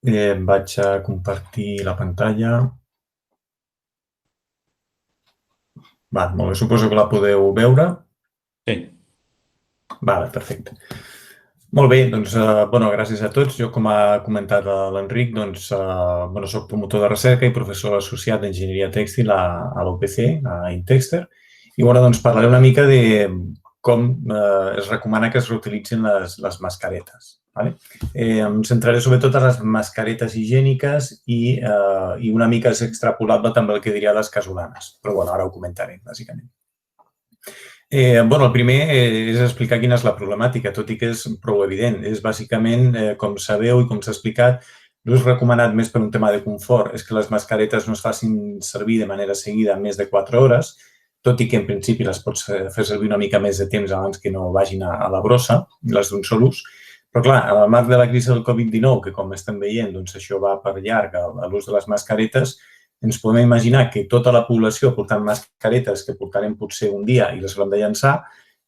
Vaig a compartir la pantalla. Molt bé, suposo que la podeu veure. Sí. Perfecte. Molt bé, doncs, gràcies a tots. Jo, com ha comentat l'Enric, soc promotor de recerca i professor associat d'Enginyeria Tèxtil a l'UPC, a Intexter, i parlaré una mica de com es recomana que es reutilitzin les mascaretes. Em centraré sobretot en les mascaretes higièniques i una mica és extrapolable també el que diria les casolanes, però ara ho comentaré, bàsicament. El primer és explicar quina és la problemàtica, tot i que és prou evident. És bàsicament, com sabeu i com s'ha explicat, L'ús recomanat més per un tema de confort és que les mascaretes no es facin servir de manera seguida més de 4 hores, tot i que en principi les pots fer servir una mica més de temps abans que no vagin a la brossa, les d'un sol ús. Però clar, en el marc de la crisi del Covid-19, que com estem veient, doncs això va per llarg a l'ús de les mascaretes, ens podem imaginar que tota la població portant mascaretes que portarem potser un dia i les haurem de llançar,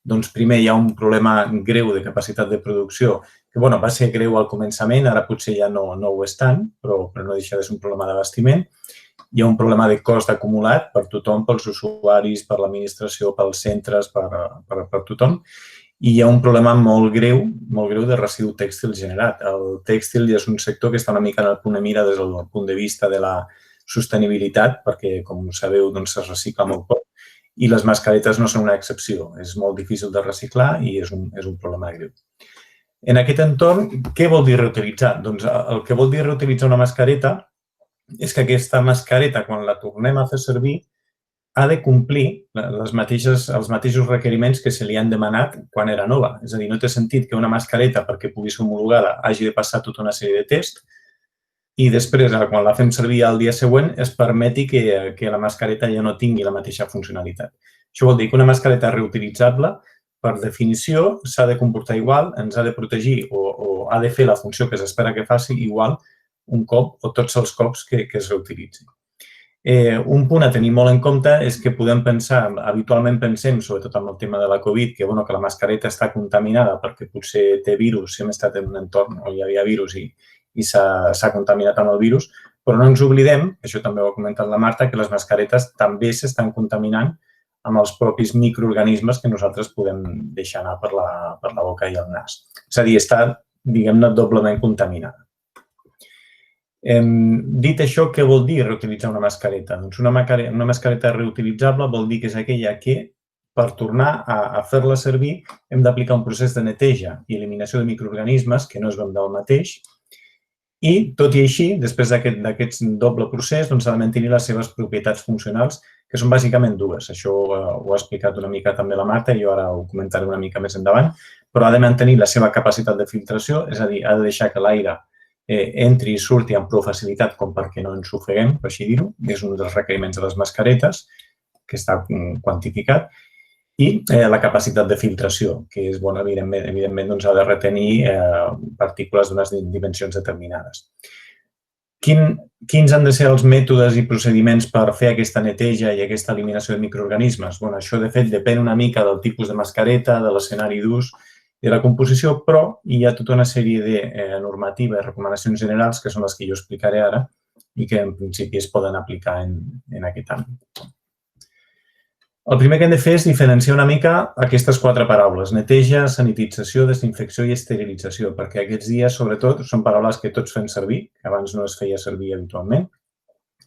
doncs primer hi ha un problema greu de capacitat de producció, que va ser greu al començament, ara potser ja no ho és tant, però no deixa de ser un problema d'abastiment. Hi ha un problema de cost acumulat per tothom, pels usuaris, per l'administració, pels centres, per tothom. I hi ha un problema molt greu de residu tèxtil generat. El tèxtil ja és un sector que està una mica en el punt de mira des del punt de vista de la sostenibilitat, perquè, com sabeu, es recicla molt poc. I les mascaretes no són una excepció. És molt difícil de reciclar i és un problema greu. En aquest entorn, què vol dir reutilitzar? Doncs el que vol dir reutilitzar una mascareta és que aquesta mascareta, quan la tornem a fer servir, ha de complir els mateixos requeriments que se li han demanat quan era nova. És a dir, no té sentit que una mascareta, perquè pugui ser homologada, hagi de passar tota una sèrie de tests i després, quan la fem servir el dia següent, es permeti que la mascareta ja no tingui la mateixa funcionalitat. Això vol dir que una mascareta reutilitzable, per definició, s'ha de comportar igual, ens ha de protegir o ha de fer la funció que s'espera que faci igual un cop o tots els cops que es reutilitzi. Un punt a tenir molt en compte és que podem pensar, habitualment pensem, sobretot amb el tema de la Covid, que la mascareta està contaminada perquè potser té virus, si hem estat en un entorn on hi havia virus i s'ha contaminat amb el virus, però no ens oblidem, això també ho ha comentat la Marta, que les mascaretes també s'estan contaminant amb els propis microorganismes que nosaltres podem deixar anar per la boca i el nas. És a dir, està, diguem-ne, doblement contaminada. Dit això, què vol dir reutilitzar una mascareta? Doncs una mascareta reutilitzable vol dir que és aquella que, per tornar a fer-la servir, hem d'aplicar un procés de neteja i eliminació de microorganismes que no es veuen del mateix i, tot i així, després d'aquest doble procés, s'ha de mantenir les seves propietats funcionals, que són bàsicament dues. Això ho ha explicat una mica també la Marta i jo ara ho comentaré una mica més endavant, però ha de mantenir la seva capacitat de filtració, és a dir, ha de deixar que l'aire entri i surti amb prou facilitat com perquè no ens ofeguem, per així dir-ho. És un dels requeriments de les mascaretes, que està quantificat. I la capacitat de filtració, que és bona, evidentment, ha de retenir partícules d'unes dimensions determinades. Quins han de ser els mètodes i procediments per fer aquesta neteja i aquesta eliminació de microorganismes? Això, de fet, depèn una mica del tipus de mascareta, de l'escenari d'ús, de la composició, però hi ha tota una sèrie de normatives i recomanacions generals que són les que jo explicaré ara i que en principi es poden aplicar en aquest àmbit. El primer que hem de fer és diferenciar una mica aquestes 4 paraules: neteja, sanitització, desinfecció i esterilització, perquè aquests dies, sobretot, són paraules que tots fem servir, que abans no es feia servir habitualment.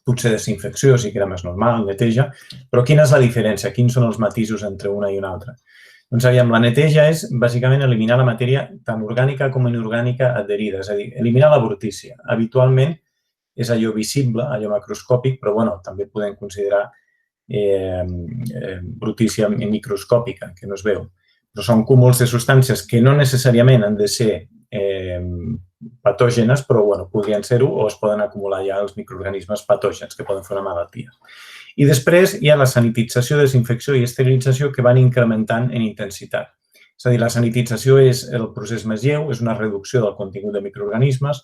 Potser desinfecció sí que era més normal, neteja, però quina és la diferència? Quins són els matisos entre una i una altra? Doncs, aviam, la neteja és, bàsicament, eliminar la matèria tant orgànica com inorgànica adherida, és a dir, eliminar la brutícia. Habitualment és allò visible, allò macroscòpic, però, també podem considerar brutícia microscòpica, que no es veu. Però són cúmuls de substàncies que no necessàriament han de ser patògenes, però, podrien ser-ho o es poden acumular ja els microorganismes patògens que poden fer una malaltia. I després hi ha la sanitització, desinfecció i esterilització que van incrementant en intensitat. És a dir, la sanitització és el procés més lleu, és una reducció del contingut de microorganismes.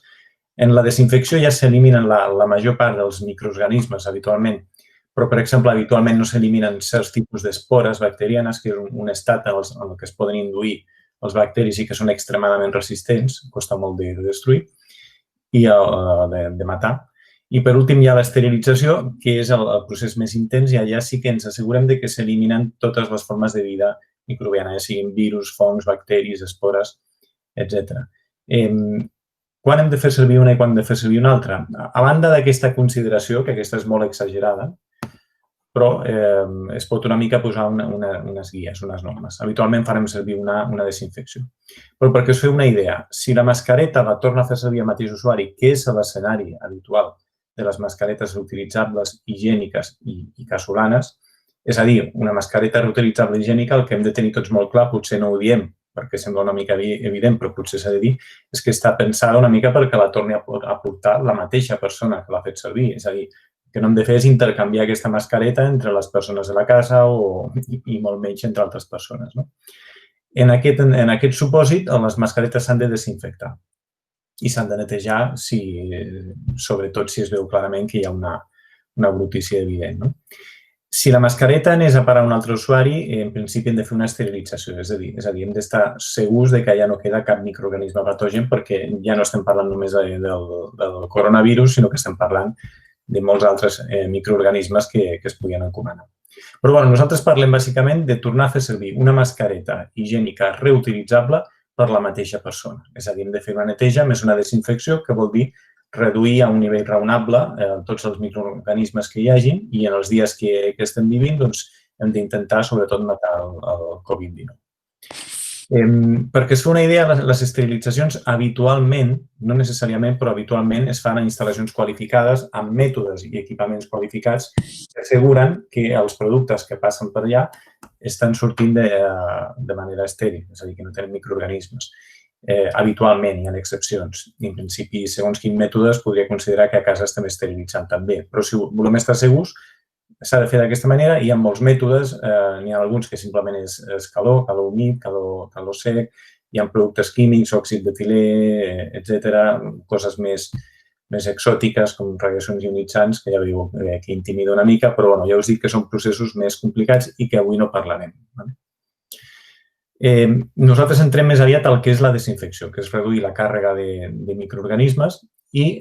En la desinfecció ja s'eliminen la major part dels microorganismes habitualment, però, per exemple, habitualment no s'eliminen certs tipus d'espores bacterianes, que és un estat en el que es poden induir els bacteris i que són extremadament resistents, costa molt de destruir i de matar. I, per últim, hi ha l'esterilització, que és el procés més intens i allà sí que ens assegurem que s'eliminen totes les formes de vida microbiana, ja siguin virus, fongs, bacteris, espores, etc. Quan hem de fer servir una i quan hem de fer servir una altra? A banda d'aquesta consideració, que aquesta és molt exagerada, però es pot una mica posar unes guies, unes normes. Habitualment farem servir una desinfecció. Però perquè us feu una idea, si la mascareta la torna a fer servir el mateix usuari, que és l'escenari habitual de les mascaretes reutilitzables, higièniques i casolanes, és a dir, una mascareta reutilitzable higiènica, el que hem de tenir tots molt clar, potser no ho diem perquè sembla una mica evident, però potser s'ha de dir, és que està pensada una mica perquè la torni a portar la mateixa persona que l'ha fet servir. És a dir, que no hem de fer és intercanviar aquesta mascareta entre les persones de la casa i molt menys entre altres persones. En aquest supòsit, les mascaretes s'han de desinfectar i s'han de netejar, sobretot si es veu clarament que hi ha una brutícia evident. Si la mascareta anés a parar a un altre usuari, en principi hem de fer una esterilització, és a dir, hem d'estar segurs que ja no queda cap microorganisme patogen perquè ja no estem parlant només del coronavirus, sinó que estem parlant de molts altres microorganismes que es podien encomanar. Però nosaltres parlem bàsicament de tornar a fer servir una mascareta higiènica reutilitzable per la mateixa persona. És a dir, hem de fer una neteja més una desinfecció, que vol dir reduir a un nivell raonable tots els microorganismes que hi hagin i en els dies que estem vivint hem d'intentar sobretot matar el Covid-19. Perquè es fa una idea, les esterilitzacions habitualment, no necessàriament, però habitualment es fan en instal·lacions qualificades amb mètodes i equipaments qualificats que asseguren que els productes que passen per allà estan sortint de manera estèril, és a dir, que no tenen microorganismes. Habitualment hi ha excepcions. En principi, segons quin mètode es podria considerar que a casa estem esterilitzant també. Però si volem estar segurs, s'ha de fer d'aquesta manera. Hi ha molts mètodes, n'hi ha alguns que simplement és calor humit, calor sec, hi ha productes químics, òxid d'etilè, etc., coses més exòtiques com radiacions ionitzants, que ja veieu que intimida una mica, però ja us dic que són processos més complicats i que avui no parlarem. Nosaltres entrem més aviat al que és la desinfecció, que és reduir la càrrega de microorganismes i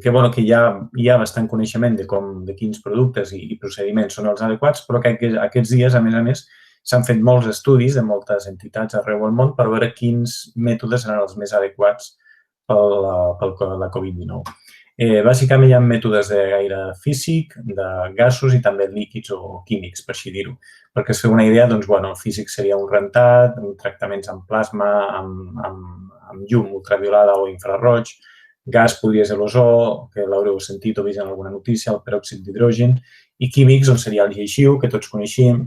que hi ha bastant coneixement de quins productes i procediments són els adequats, però que aquests dies, a més, s'han fet molts estudis de moltes entitats arreu del món per veure quins mètodes seran els més adequats per la Covid-19. Bàsicament hi ha mètodes de gaire físic, de gasos i també líquids o químics, per així dir-ho. Perquè es feu una idea, el físic seria un rentat, tractaments amb plasma, amb llum ultraviolada o infraroig, gas podria ser l'ozó, que l'haureu sentit o vist en alguna notícia, el peròxid d'hidrogen, i químics, on seria el lleixiu, que tots coneixem,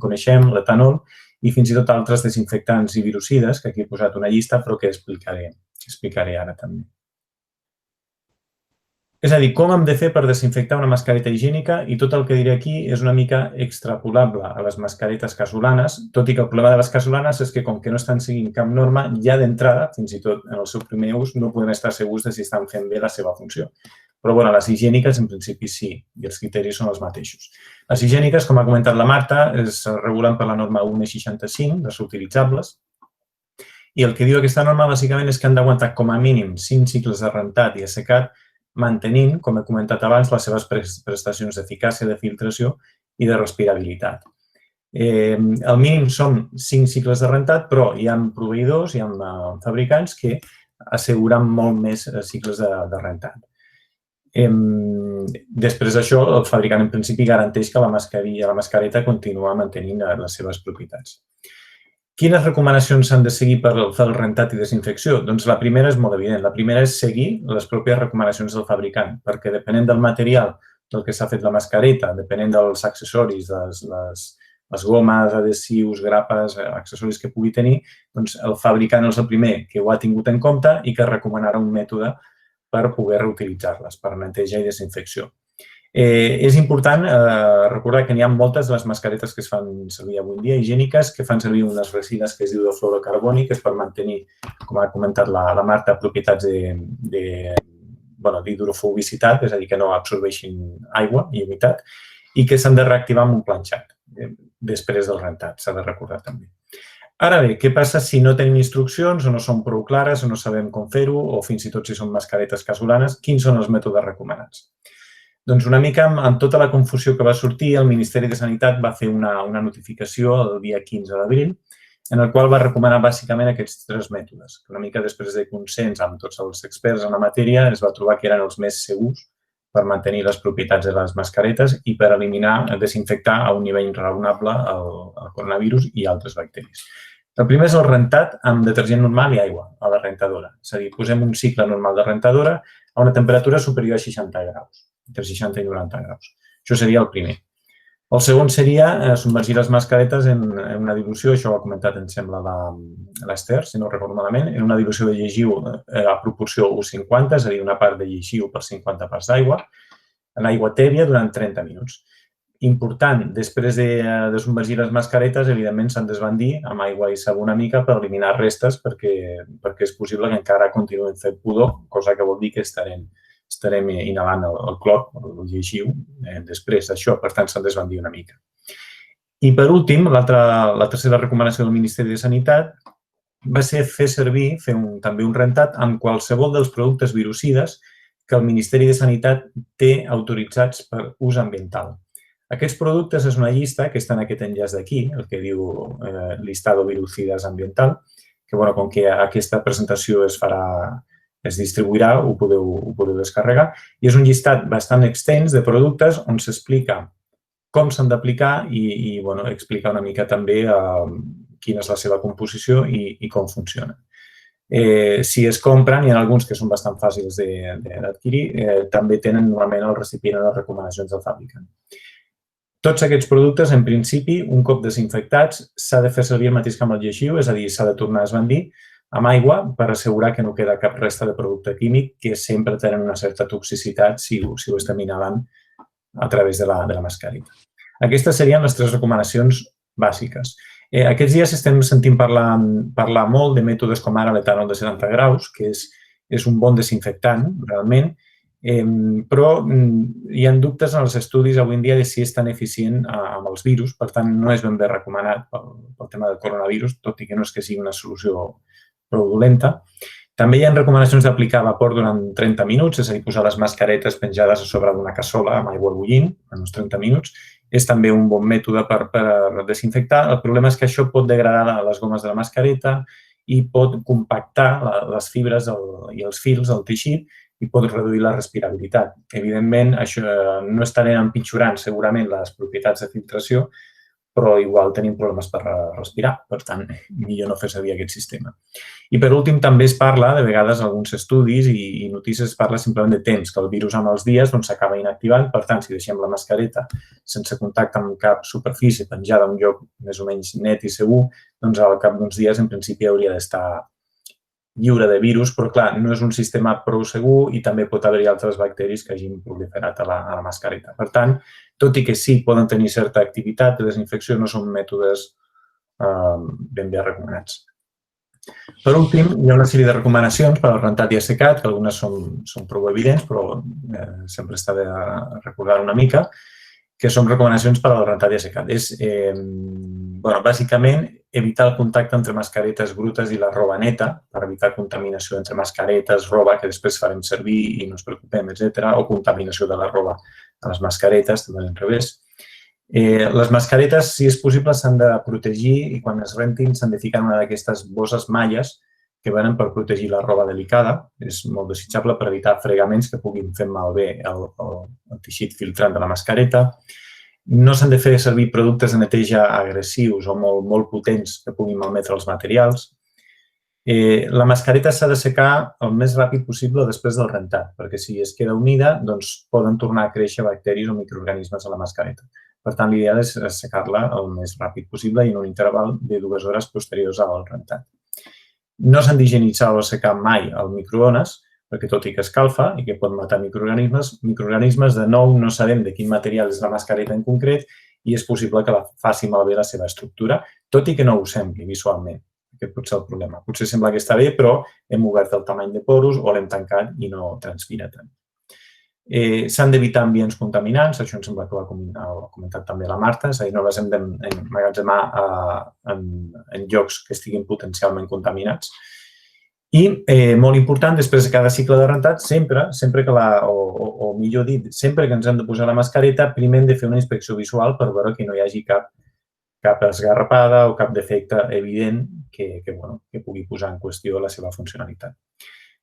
l'etanol, i fins i tot altres desinfectants i virucides, que aquí he posat una llista, però que explicaré ara també. És a dir, com hem de fer per desinfectar una mascareta higiènica, i tot el que diré aquí és una mica extrapolable a les mascaretes casolanes, tot i que el problema de les casolanes és que, com que no estan seguint cap norma, ja d'entrada, fins i tot en el seu primer ús, no podem estar segurs de si estan fent bé la seva funció. Però, les higièniques, en principi, sí, i els criteris són els mateixos. Les higièniques, com ha comentat la Marta, es regulen per la norma 1.65, les utilitzables, i el que diu aquesta norma, bàsicament, és que han d'aguantar com a mínim 5 cicles de rentat i assecat, mantenint, com he comentat abans, les seves prestacions d'eficàcia, de filtració i de respirabilitat. El mínim són 5 cicles de rentat, però hi ha proveïdors, hi ha fabricants que asseguren molt més cicles de rentat. Després d'això, el fabricant en principi garanteix que la mascareta continua mantenint les seves propietats. Quines recomanacions s'han de seguir per fer el rentat i desinfecció? Doncs la primera és molt evident. La primera és seguir les pròpies recomanacions del fabricant, perquè depenent del material del que s'ha fet la mascareta, depenent dels accessoris, les gomes, adhesius, grapes, accessoris que pugui tenir, doncs el fabricant és el primer que ho ha tingut en compte i que recomanarà un mètode per poder reutilitzar-les, per neteja i desinfecció. És important recordar que n'hi ha moltes de les mascaretes que es fan servir avui en dia, higièniques, que fan servir unes resines que es diu de fluorocarboni, que és per mantenir, com ha comentat la Marta, propietats d'hidrofobicitat, és a dir, que no absorbeixin aigua i humitat, i que s'han de reactivar amb un planxat després del rentat, s'ha de recordar també. Ara bé, què passa si no tenim instruccions o no són prou clares o no sabem com fer-ho o fins i tot si són mascaretes casolanes? Quins són els mètodes recomanats? Doncs una mica amb tota la confusió que va sortir, el Ministeri de Sanitat va fer una notificació el dia 15 d'abril en el qual va recomanar bàsicament aquests 3 mètodes. Una mica després de consens amb tots els experts en la matèria es va trobar que eren els més segurs per mantenir les propietats de les mascaretes i per eliminar, desinfectar a un nivell raonable el coronavirus i altres bacteris. El primer és el rentat amb detergent normal i aigua a la rentadora. És a dir, posem un cicle normal de rentadora a una temperatura superior a 60 graus, entre 60 i 90 graus. Això seria el primer. El segon seria submergir les mascaretes en una dilució, això ho ha comentat, em sembla, l'Ester, si no ho recordo malament, en una dilució de lleixiu a proporció 1:50, és a dir, una part de lleixiu per 50 parts d'aigua, en aigua tèbia durant 30 minuts. Important, després de submergir les mascaretes, evidentment s'han d'esbandir amb aigua i sabó una mica per eliminar restes perquè és possible que encara continuïn fent pudor, cosa que vol dir que estarem inhalant el clor, el lleixiu, després d'això, per tant, s'han d'esbandir una mica. I, per últim, la tercera recomanació del Ministeri de Sanitat va ser fer servir, també un rentat amb qualsevol dels productes virucides que el Ministeri de Sanitat té autoritzats per ús ambiental. Aquests productes és una llista que està en aquest enllaç d'aquí, el que diu listado virucidas ambiental, que, com que aquesta presentació es distribuirà, ho podeu descarregar, i és un llistat bastant extens de productes on s'explica com s'han d'aplicar i explica una mica també quina és la seva composició i com funciona. Si es compren, hi ha alguns que són bastant fàcils d'adquirir, també tenen normalment el recipient a les recomanacions del fabricant. Tots aquests productes, en principi, un cop desinfectats, s'ha de fer servir el mateix que amb el lleixiu, és a dir, s'ha de tornar a esbandir amb aigua per assegurar que no queda cap resta de producte químic que sempre tenen una certa toxicitat si ho estem inhalant a través de la mascareta. Aquestes serien les 3 recomanacions bàsiques. Aquests dies estem sentint parlar molt de mètodes com ara l'etanol de 70 graus, que és un bon desinfectant, realment, però hi ha dubtes en els estudis avui en dia de si és tan eficient amb els virus, per tant, no és ben bé recomanat pel tema del coronavirus, tot i que no és que sigui una solució prou dolenta. També hi ha recomanacions d'aplicar vapor durant 30 minuts, és a dir, posar les mascaretes penjades a sobre d'una cassola amb aigua bullint en uns 30 minuts. És també un bon mètode per desinfectar. El problema és que això pot degradar les gomes de la mascareta i pot compactar les fibres i els fils del teixit i pot reduir la respirabilitat. Evidentment, això no estarem empitjorant segurament les propietats de filtració, però igual tenim problemes per respirar. Per tant, millor no fer servir aquest sistema. I per últim, també es parla, de vegades, alguns estudis i notícies, es parla simplement de temps, que el virus amb els dies s'acaba inactivant. Per tant, si deixem la mascareta sense contacte amb cap superfície penjada a un lloc més o menys net i segur, doncs al cap d'uns dies, en principi, hauria d'estar lliure de virus, però clar, no és un sistema prou segur i també pot haver-hi altres bacteris que hagin proliferat a la mascareta. Per tant, tot i que sí, poden tenir certa activitat de desinfecció, no són mètodes ben bé recomanats. Per últim, hi ha una sèrie de recomanacions per al rentat i assecat, que algunes són prou evidents, però sempre està bé recordar una mica, que són recomanacions per al rentat i assecat. És, bàsicament, evitar el contacte entre mascaretes brutes i la roba neta, per evitar contaminació entre mascaretes, roba que després farem servir i no ens preocupem, etc. O contaminació de la roba a les mascaretes, també al revés. Les mascaretes, si és possible, s'han de protegir i quan es rentin s'han de ficar en una d'aquestes bosses malles que venen per protegir la roba delicada. És molt desitjable per evitar fregaments que puguin fer malbé el teixit filtrant de la mascareta. No s'han de fer servir productes de neteja agressius o molt potents que puguin malmetre els materials. La mascareta s'ha de secar el més ràpid possible després del rentat, perquè si es queda humida, doncs poden tornar a créixer bacteris o microorganismes a la mascareta. Per tant, l'ideal és secar-la el més ràpid possible i en un interval de 2 hores posteriors al rentat. No s'han d'higienitzar o assecar mai al microones, perquè tot i que escalfa i que pot matar microorganismes, de nou no sabem de quin material és la mascareta en concret i és possible que la faci malbé la seva estructura, tot i que no ho sembli visualment. Aquest pot ser el problema. Potser sembla que està bé, però hem obert el tamany de poros o l'hem tancat i no transpira tant. S'han d'evitar ambients contaminants, això em sembla que ho ha comentat també la Marta, és a dir, no les hem d'emmagatzemar en llocs que estiguin potencialment contaminats. I, molt important, després de cada cicle de rentat, sempre que o millor dit, sempre que ens hem de posar la mascareta, primer hem de fer una inspecció visual per veure que no hi hagi cap esgarrapada o cap defecte evident que pugui posar en qüestió la seva funcionalitat.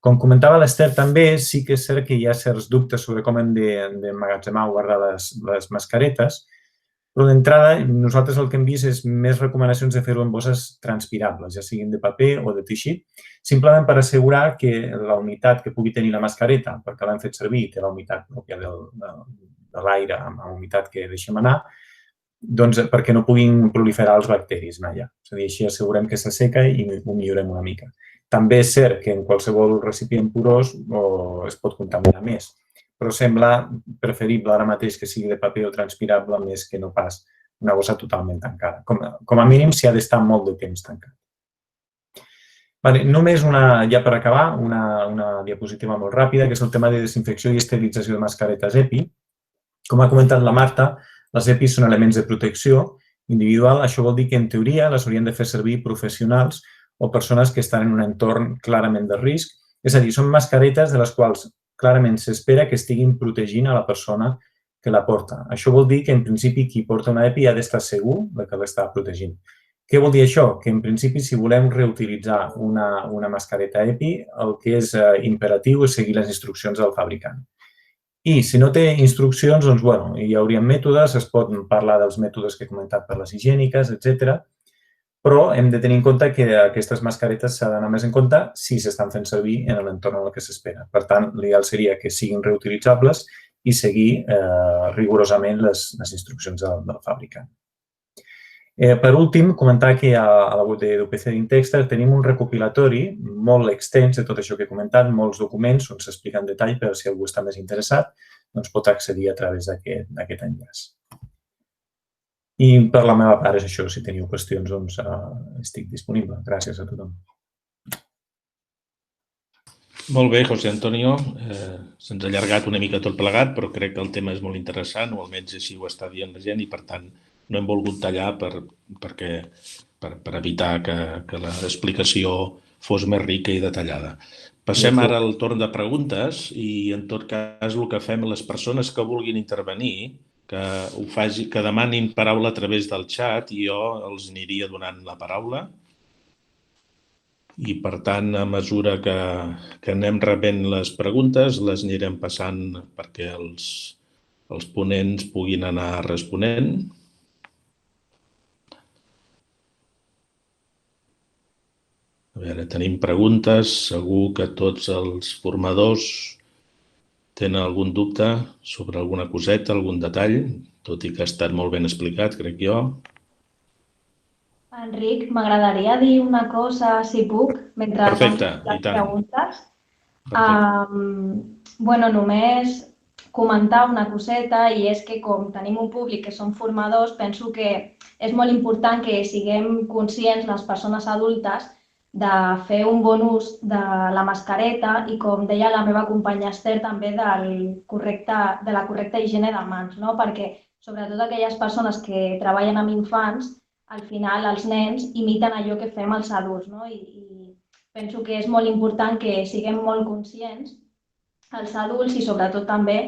Com comentava l'Ester, també sí que és cert que hi ha certs dubtes sobre com hem d'emmagatzemar o guardar les mascaretes, però d'entrada nosaltres el que hem vist és més recomanacions de fer-ho en bosses transpirables, ja siguin de paper o de teixit, simplement per assegurar que la humitat que pugui tenir la mascareta, perquè l'hem fet servir, té la humitat pròpia de l'aire amb la humitat que deixem anar, perquè no puguin proliferar els bacteris allà. És a dir, així assegurem que s'asseca i ho millorem una mica. També és cert que en qualsevol recipient porós es pot contaminar més, però sembla preferible ara mateix que sigui de paper o transpirable més que no pas una bossa totalment tancada. Com a mínim, s'hi ha d'estar molt de temps tancat. Només ja per acabar, una diapositiva molt ràpida, que és el tema de desinfecció i esterilització de mascaretes EPI. Com ha comentat la Marta, les EPI són elements de protecció individual. Això vol dir que, en teoria, les haurien de fer servir professionals o persones que estan en un entorn clarament de risc. És a dir, són mascaretes de les quals clarament s'espera que estiguin protegint a la persona que la porta. Això vol dir que, en principi, qui porta una EPI ha d'estar segur que l'està protegint. Què vol dir això? Que, en principi, si volem reutilitzar una mascareta EPI, el que és imperatiu és seguir les instruccions del fabricant. I si no té instruccions, doncs, bueno, hi hauria mètodes, es pot parlar dels mètodes que he comentat per les higièniques, etc. Però hem de tenir en compte que aquestes mascaretes s'ha d'anar més en compte si s'estan fent servir en l'entorn en el que s'espera. Per tant, l'ideal seria que siguin reutilitzables i seguir rigorosament les instruccions del fabricant. Per últim, comentar que a la web d'UPC d'Intexta tenim un recopilatori molt extens de tot això que he comentat, molts documents on s'explica en detall, però si algú està més interessat, doncs pot accedir a través d'aquest enllaç. I per la meva part és això. Si teniu qüestions, doncs estic disponible. Gràcies a tothom. Molt bé, José Antonio. Se'ns ha allargat una mica tot plegat, però crec que el tema és molt interessant, o almenys així ho està dient la gent, i per tant no hem volgut tallar per evitar que l'explicació fos més rica i detallada. Passem ara al torn de preguntes i, en tot cas, el que fem les persones que vulguin intervenir, que demanin paraula a través del xat i jo els aniria donant la paraula. I, per tant, a mesura que anem rebent les preguntes, les anirem passant perquè els ponents puguin anar responent. A veure, tenim preguntes. Segur que tots els formadors tenen algun dubte sobre alguna coseta, algun detall, tot i que ha estat molt ben explicat, crec jo. Enric, m'agradaria dir una cosa, si puc, mentre fan les preguntes. Perfecte. Només comentar una coseta, i és que com tenim un públic que són formadors, penso que és molt important que siguem conscients, les persones adultes, de fer un bon ús de la mascareta i, com deia la meva companya Esther, també de la correcta higiene de mans, perquè sobretot aquelles persones que treballen amb infants, al final els nens imiten allò que fem els adults, i penso que és molt important que siguem molt conscients els adults i sobretot també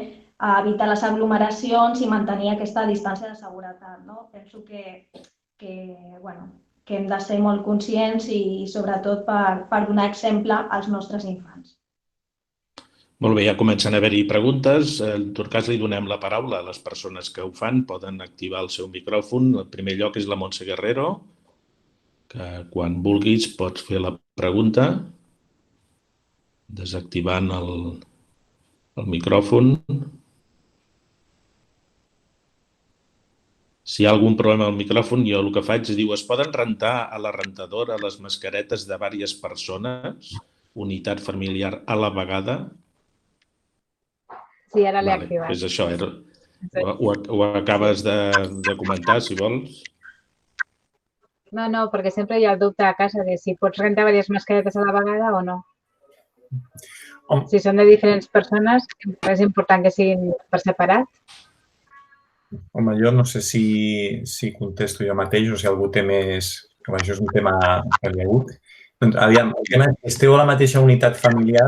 evitar les aglomeracions i mantenir aquesta distància de seguretat. Penso que hem de ser molt conscients i sobretot per donar exemple als nostres infants. Molt bé, ja comencen a haver-hi preguntes. En tot cas, li donem la paraula a les persones que ho fan. Poden activar el seu micròfon. El primer lloc és la Montse Guerrero, que quan vulguis pots fer la pregunta desactivant el micròfon. Si hi ha algun problema al micròfon, jo el que faig és dir, es poden rentar a la rentadora les mascaretes de diverses persones, unitat familiar a la vegada? Sí, ara l'he activat. És això, ho acabes de comentar, si vols. No, perquè sempre hi ha el dubte a casa de si pots rentar diverses mascaretes a la vegada o no. Si són de diferents persones, és important que siguin per separat. Home, jo no sé si contesto jo mateix o si algú té més... Això és un tema que hi ha hagut. Doncs, aviam, el tema és que esteu a la mateixa unitat familiar.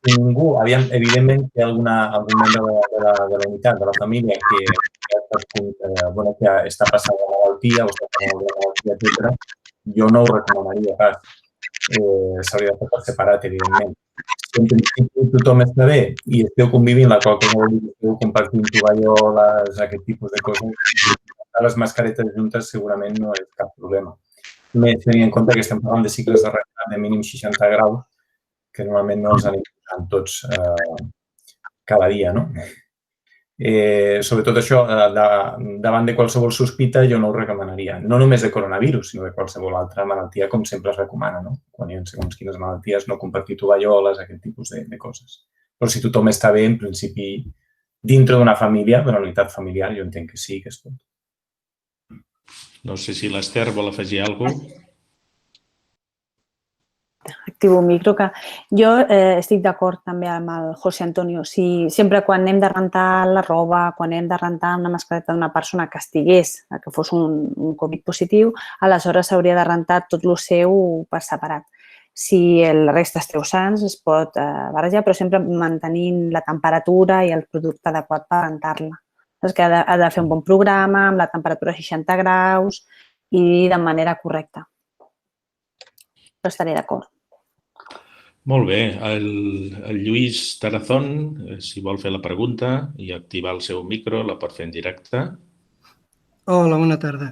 Ningú, evidentment, hi ha algun membre de la unitat, de la família, que està passant la malaltia o està passant la malaltia, etc. Jo no ho recomanaria pas. S'hauria de fer per separat, evidentment. Si en principi tothom està bé i esteu convivint, la qual cosa vol dir que esteu compartint tovalloles, aquest tipus de coses, les mascaretes juntes segurament no és cap problema. Més tenint en compte que estem parlant de cicles de regnat de mínim 60 graus, que normalment no els anem posant tots cada dia, no? Sobretot això, davant de qualsevol sospita, jo no ho recomanaria. No només de coronavirus, sinó de qualsevol altra malaltia, com sempre es recomana, no? Quan hi ha segons quines malalties, no compartir tovalloles, aquest tipus de coses. Però si tothom està bé, en principi, dintre d'una família, d'una unitat familiar, jo entenc que sí, que es pot. No sé si l'Ester vol afegir alguna cosa. Activo el micro, que jo estic d'acord també amb el José Antonio. Sempre quan hem de rentar la roba, quan hem de rentar una mascareta d'una persona que estigués, que fos un Covid positiu, aleshores s'hauria de rentar tot el seu per separat. Si la resta esteu sans, es pot barrejar, però sempre mantenint la temperatura i el producte adequat per rentar-la. És que ha de fer un bon programa, amb la temperatura a 60 graus i de manera correcta. Però estaré d'acord. Molt bé. El Lluís Tarazón, si vol fer la pregunta i activar el seu micro, la pot fer en directe. Hola, bona tarda.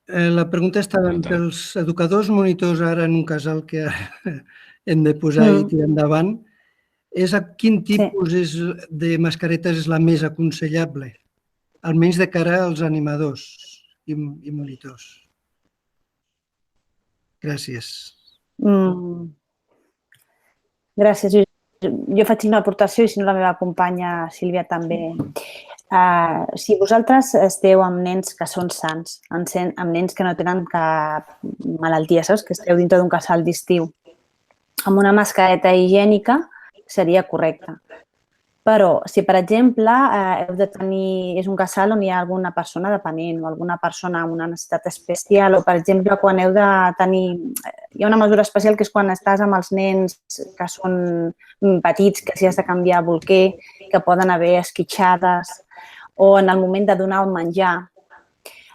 La pregunta estava entre els educadors monitors ara en un casal que hem de posar i tirar endavant. Quin tipus de mascaretes és la més aconsellable? Almenys de cara als animadors i monitors. Gràcies. Gràcies. Jo faig una aportació i si no la meva companya Sílvia també. Si vosaltres esteu amb nens que són sans, amb nens que no tenen cap malaltia, saps? Que esteu dintre d'un casal d'estiu, amb una mascareta higiènica seria correcte. Però si, per exemple, heu de tenir... És un casal on hi ha alguna persona dependent o alguna persona amb una necessitat especial o, per exemple, quan heu de tenir... Hi ha una mesura especial que és quan estàs amb els nens que són petits, que si has de canviar bolquer, que poden haver esquitxades o en el moment de donar el menjar.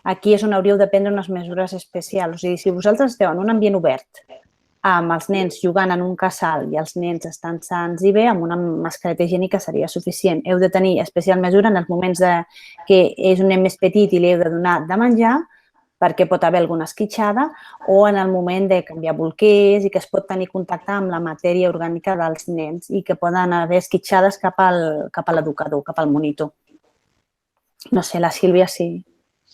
Aquí és on hauríeu de prendre unes mesures especials. O sigui, si vosaltres esteu en un ambient obert amb els nens jugant en un casal i els nens estan sans i bé, amb una mascareta higiènica seria suficient. Heu de tenir especial mesura en els moments que és un nen més petit i li heu de donar de menjar, perquè pot haver alguna esquitxada, o en el moment de canviar bolquers i que es pot tenir contacte amb la matèria orgànica dels nens i que poden haver esquitxades cap a l'educador, cap al monitor. No sé, la Sílvia sí.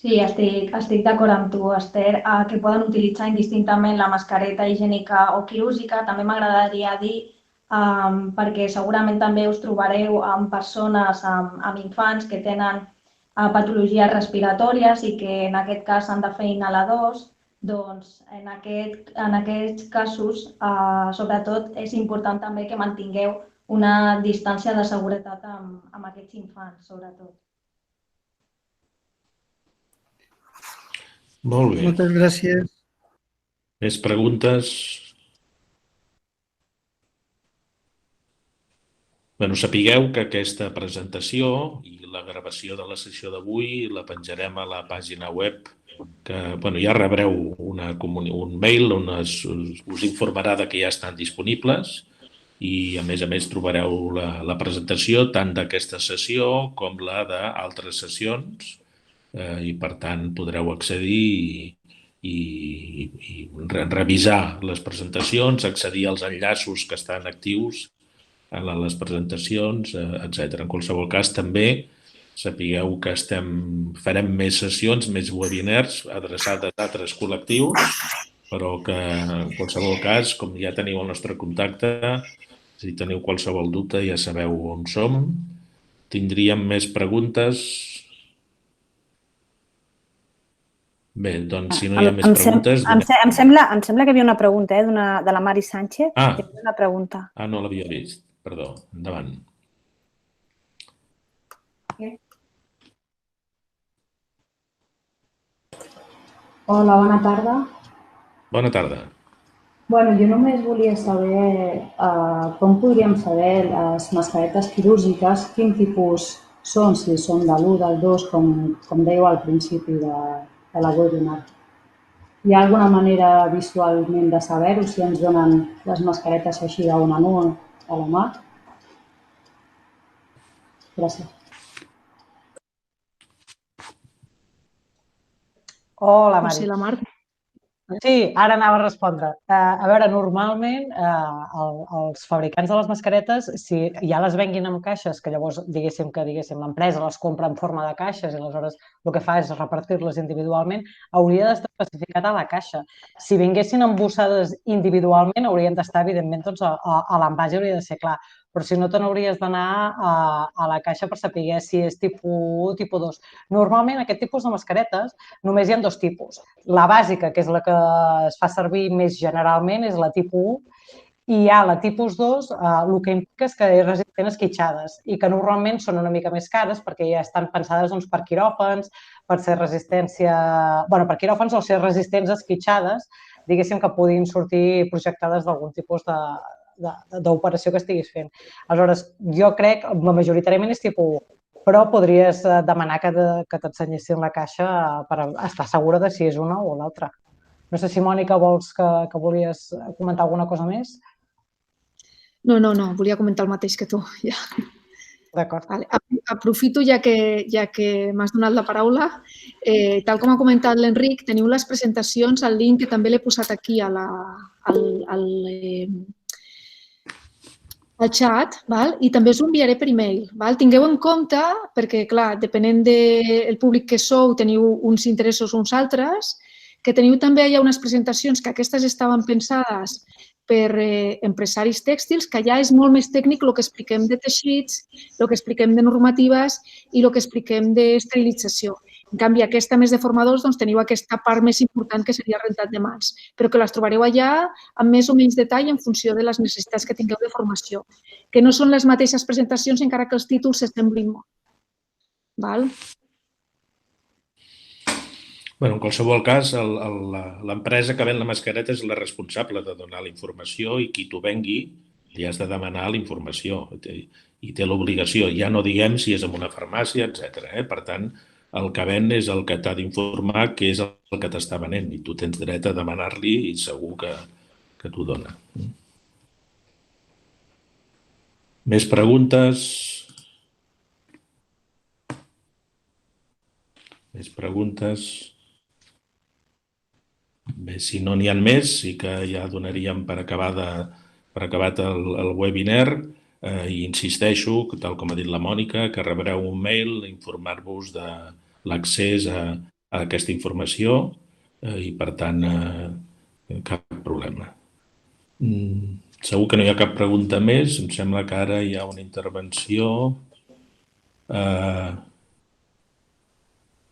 Sí, estic d'acord amb tu, Esther, que poden utilitzar indistintament la mascareta higiènica o quirúrgica. També m'agradaria dir, perquè segurament també us trobareu amb persones, amb infants que tenen patologies respiratòries i que en aquest cas han de fer inhaladors, doncs en aquests casos, sobretot, és important també que mantingueu una distància de seguretat amb aquests infants, sobretot. Molt bé. Moltes gràcies. Més preguntes? Sapigueu que aquesta presentació i la gravació de la sessió d'avui la penjarem a la pàgina web que ja rebreu un mail on us informarà que ja estan disponibles i a més trobareu la presentació tant d'aquesta sessió com la d'altres sessions i per tant podreu accedir i revisar les presentacions, accedir als enllaços que estan actius en les presentacions, etc. En qualsevol cas, també sapigueu que farem més sessions, més webinars adreçades a altres col·lectius, però que en qualsevol cas, com ja teniu el nostre contacte, si teniu qualsevol dubte ja sabeu on som. Tindríem més preguntes? Bé, doncs si no hi ha més preguntes... Em sembla que hi havia una pregunta de la Mari Sánchez. Una pregunta. No l'havia vist. Perdó. Endavant. Hola, bona tarda. Bona tarda. Jo només volia saber com podríem saber les mascaretes quirúrgiques, quin tipus són, si són de l'1, del 2, com dèieu al principi de la webinar. Hi ha alguna manera visualment de saber-ho, si ens donen les mascaretes així d'una en una a la mà? Gràcies. Hola, Mari. Sí, la Marta. Sí, ara anava a respondre. A veure, normalment els fabricants de les mascaretes, si ja les venguin en caixes, que llavors, diguéssim, l'empresa les compra en forma de caixes i aleshores el que fa és repartir-les individualment, hauria d'estar especificat a la caixa. Si vinguessin embossades individualment, haurien d'estar, evidentment, doncs, a l'envàs hauria de ser clar. Però si no, te n'hauries d'anar a la caixa per saber si és tipus 1 o tipus 2. Normalment, aquest tipus de mascaretes només hi ha dos tipus. La bàsica, que és la que es fa servir més generalment, és la tipus 1, i hi ha la tipus 2, el que implica és que és resistent a esquitxades i que normalment són una mica més cares perquè ja estan pensades per quiròfans, per ser per quiròfans o ser resistents a esquitxades, diguéssim que puguin sortir projectades d'algun tipus d'operació que estiguis fent. Aleshores, jo crec que majoritàriament és tipus 1, però podries demanar que t'ensenyessin la caixa per estar segura de si és una o l'altra. No sé si, Mònica, vols que volies comentar alguna cosa més? No, volia comentar el mateix que tu. D'acord. Aprofito, ja que m'has donat la paraula. Tal com ha comentat l'Enric, teniu les presentacions, el link que també l'he posat aquí al xat, i també us ho enviaré per e-mail. Tingueu en compte, perquè, clar, depenent del públic que sou, teniu uns interessos o uns altres, que teniu també allà unes presentacions que aquestes estaven pensades per empresaris tèxtils, que ja és molt més tècnic el que expliquem de teixits, el que expliquem de normatives i el que expliquem d'esterilització. En canvi, aquesta més de formadors, doncs teniu aquesta part més important que seria rentat de mans, però que les trobareu allà amb més o menys detall en funció de les necessitats que tingueu de formació, que no són les mateixes presentacions encara que els títols s'assemblin molt. En qualsevol cas, l'empresa que ven la mascareta és la responsable de donar la informació i qui t'ho vengui li has de demanar la informació i té l'obligació. Ja no diguem si és en una farmàcia, etc. Per tant, el que ven és el que t'ha d'informar que és el que t'està venent i tu tens dret a demanar-li i segur que t'ho dona. Més preguntes? Més preguntes? Bé, si no n'hi ha més, sí que ja donaríem per acabat el webinar i insisteixo, tal com ha dit la Mònica, que rebreu un mail a informar-vos de l'accés a aquesta informació i, per tant, cap problema. Segur que no hi ha cap pregunta més. Em sembla que ara hi ha una intervenció.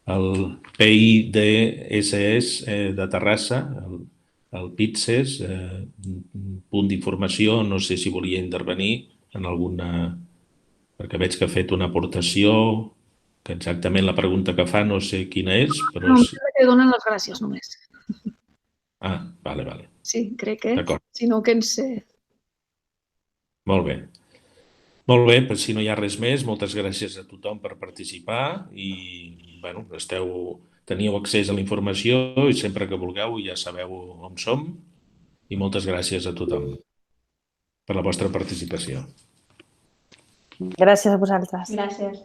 El PIDSS de Terrassa, el PIDSS, punt d'informació, no sé si volia intervenir en alguna... perquè veig que ha fet una aportació, que exactament la pregunta que fa no sé quina és, però... No, em sembla que donen les gràcies només. Vale. Sí, crec que, si no que ens... Molt bé. Molt bé, però si no hi ha res més, moltes gràcies a tothom per participar i teniu accés a la informació i sempre que vulgueu ja sabeu on som i moltes gràcies a tothom per la vostra participació. Gràcies a vosaltres. Gràcies.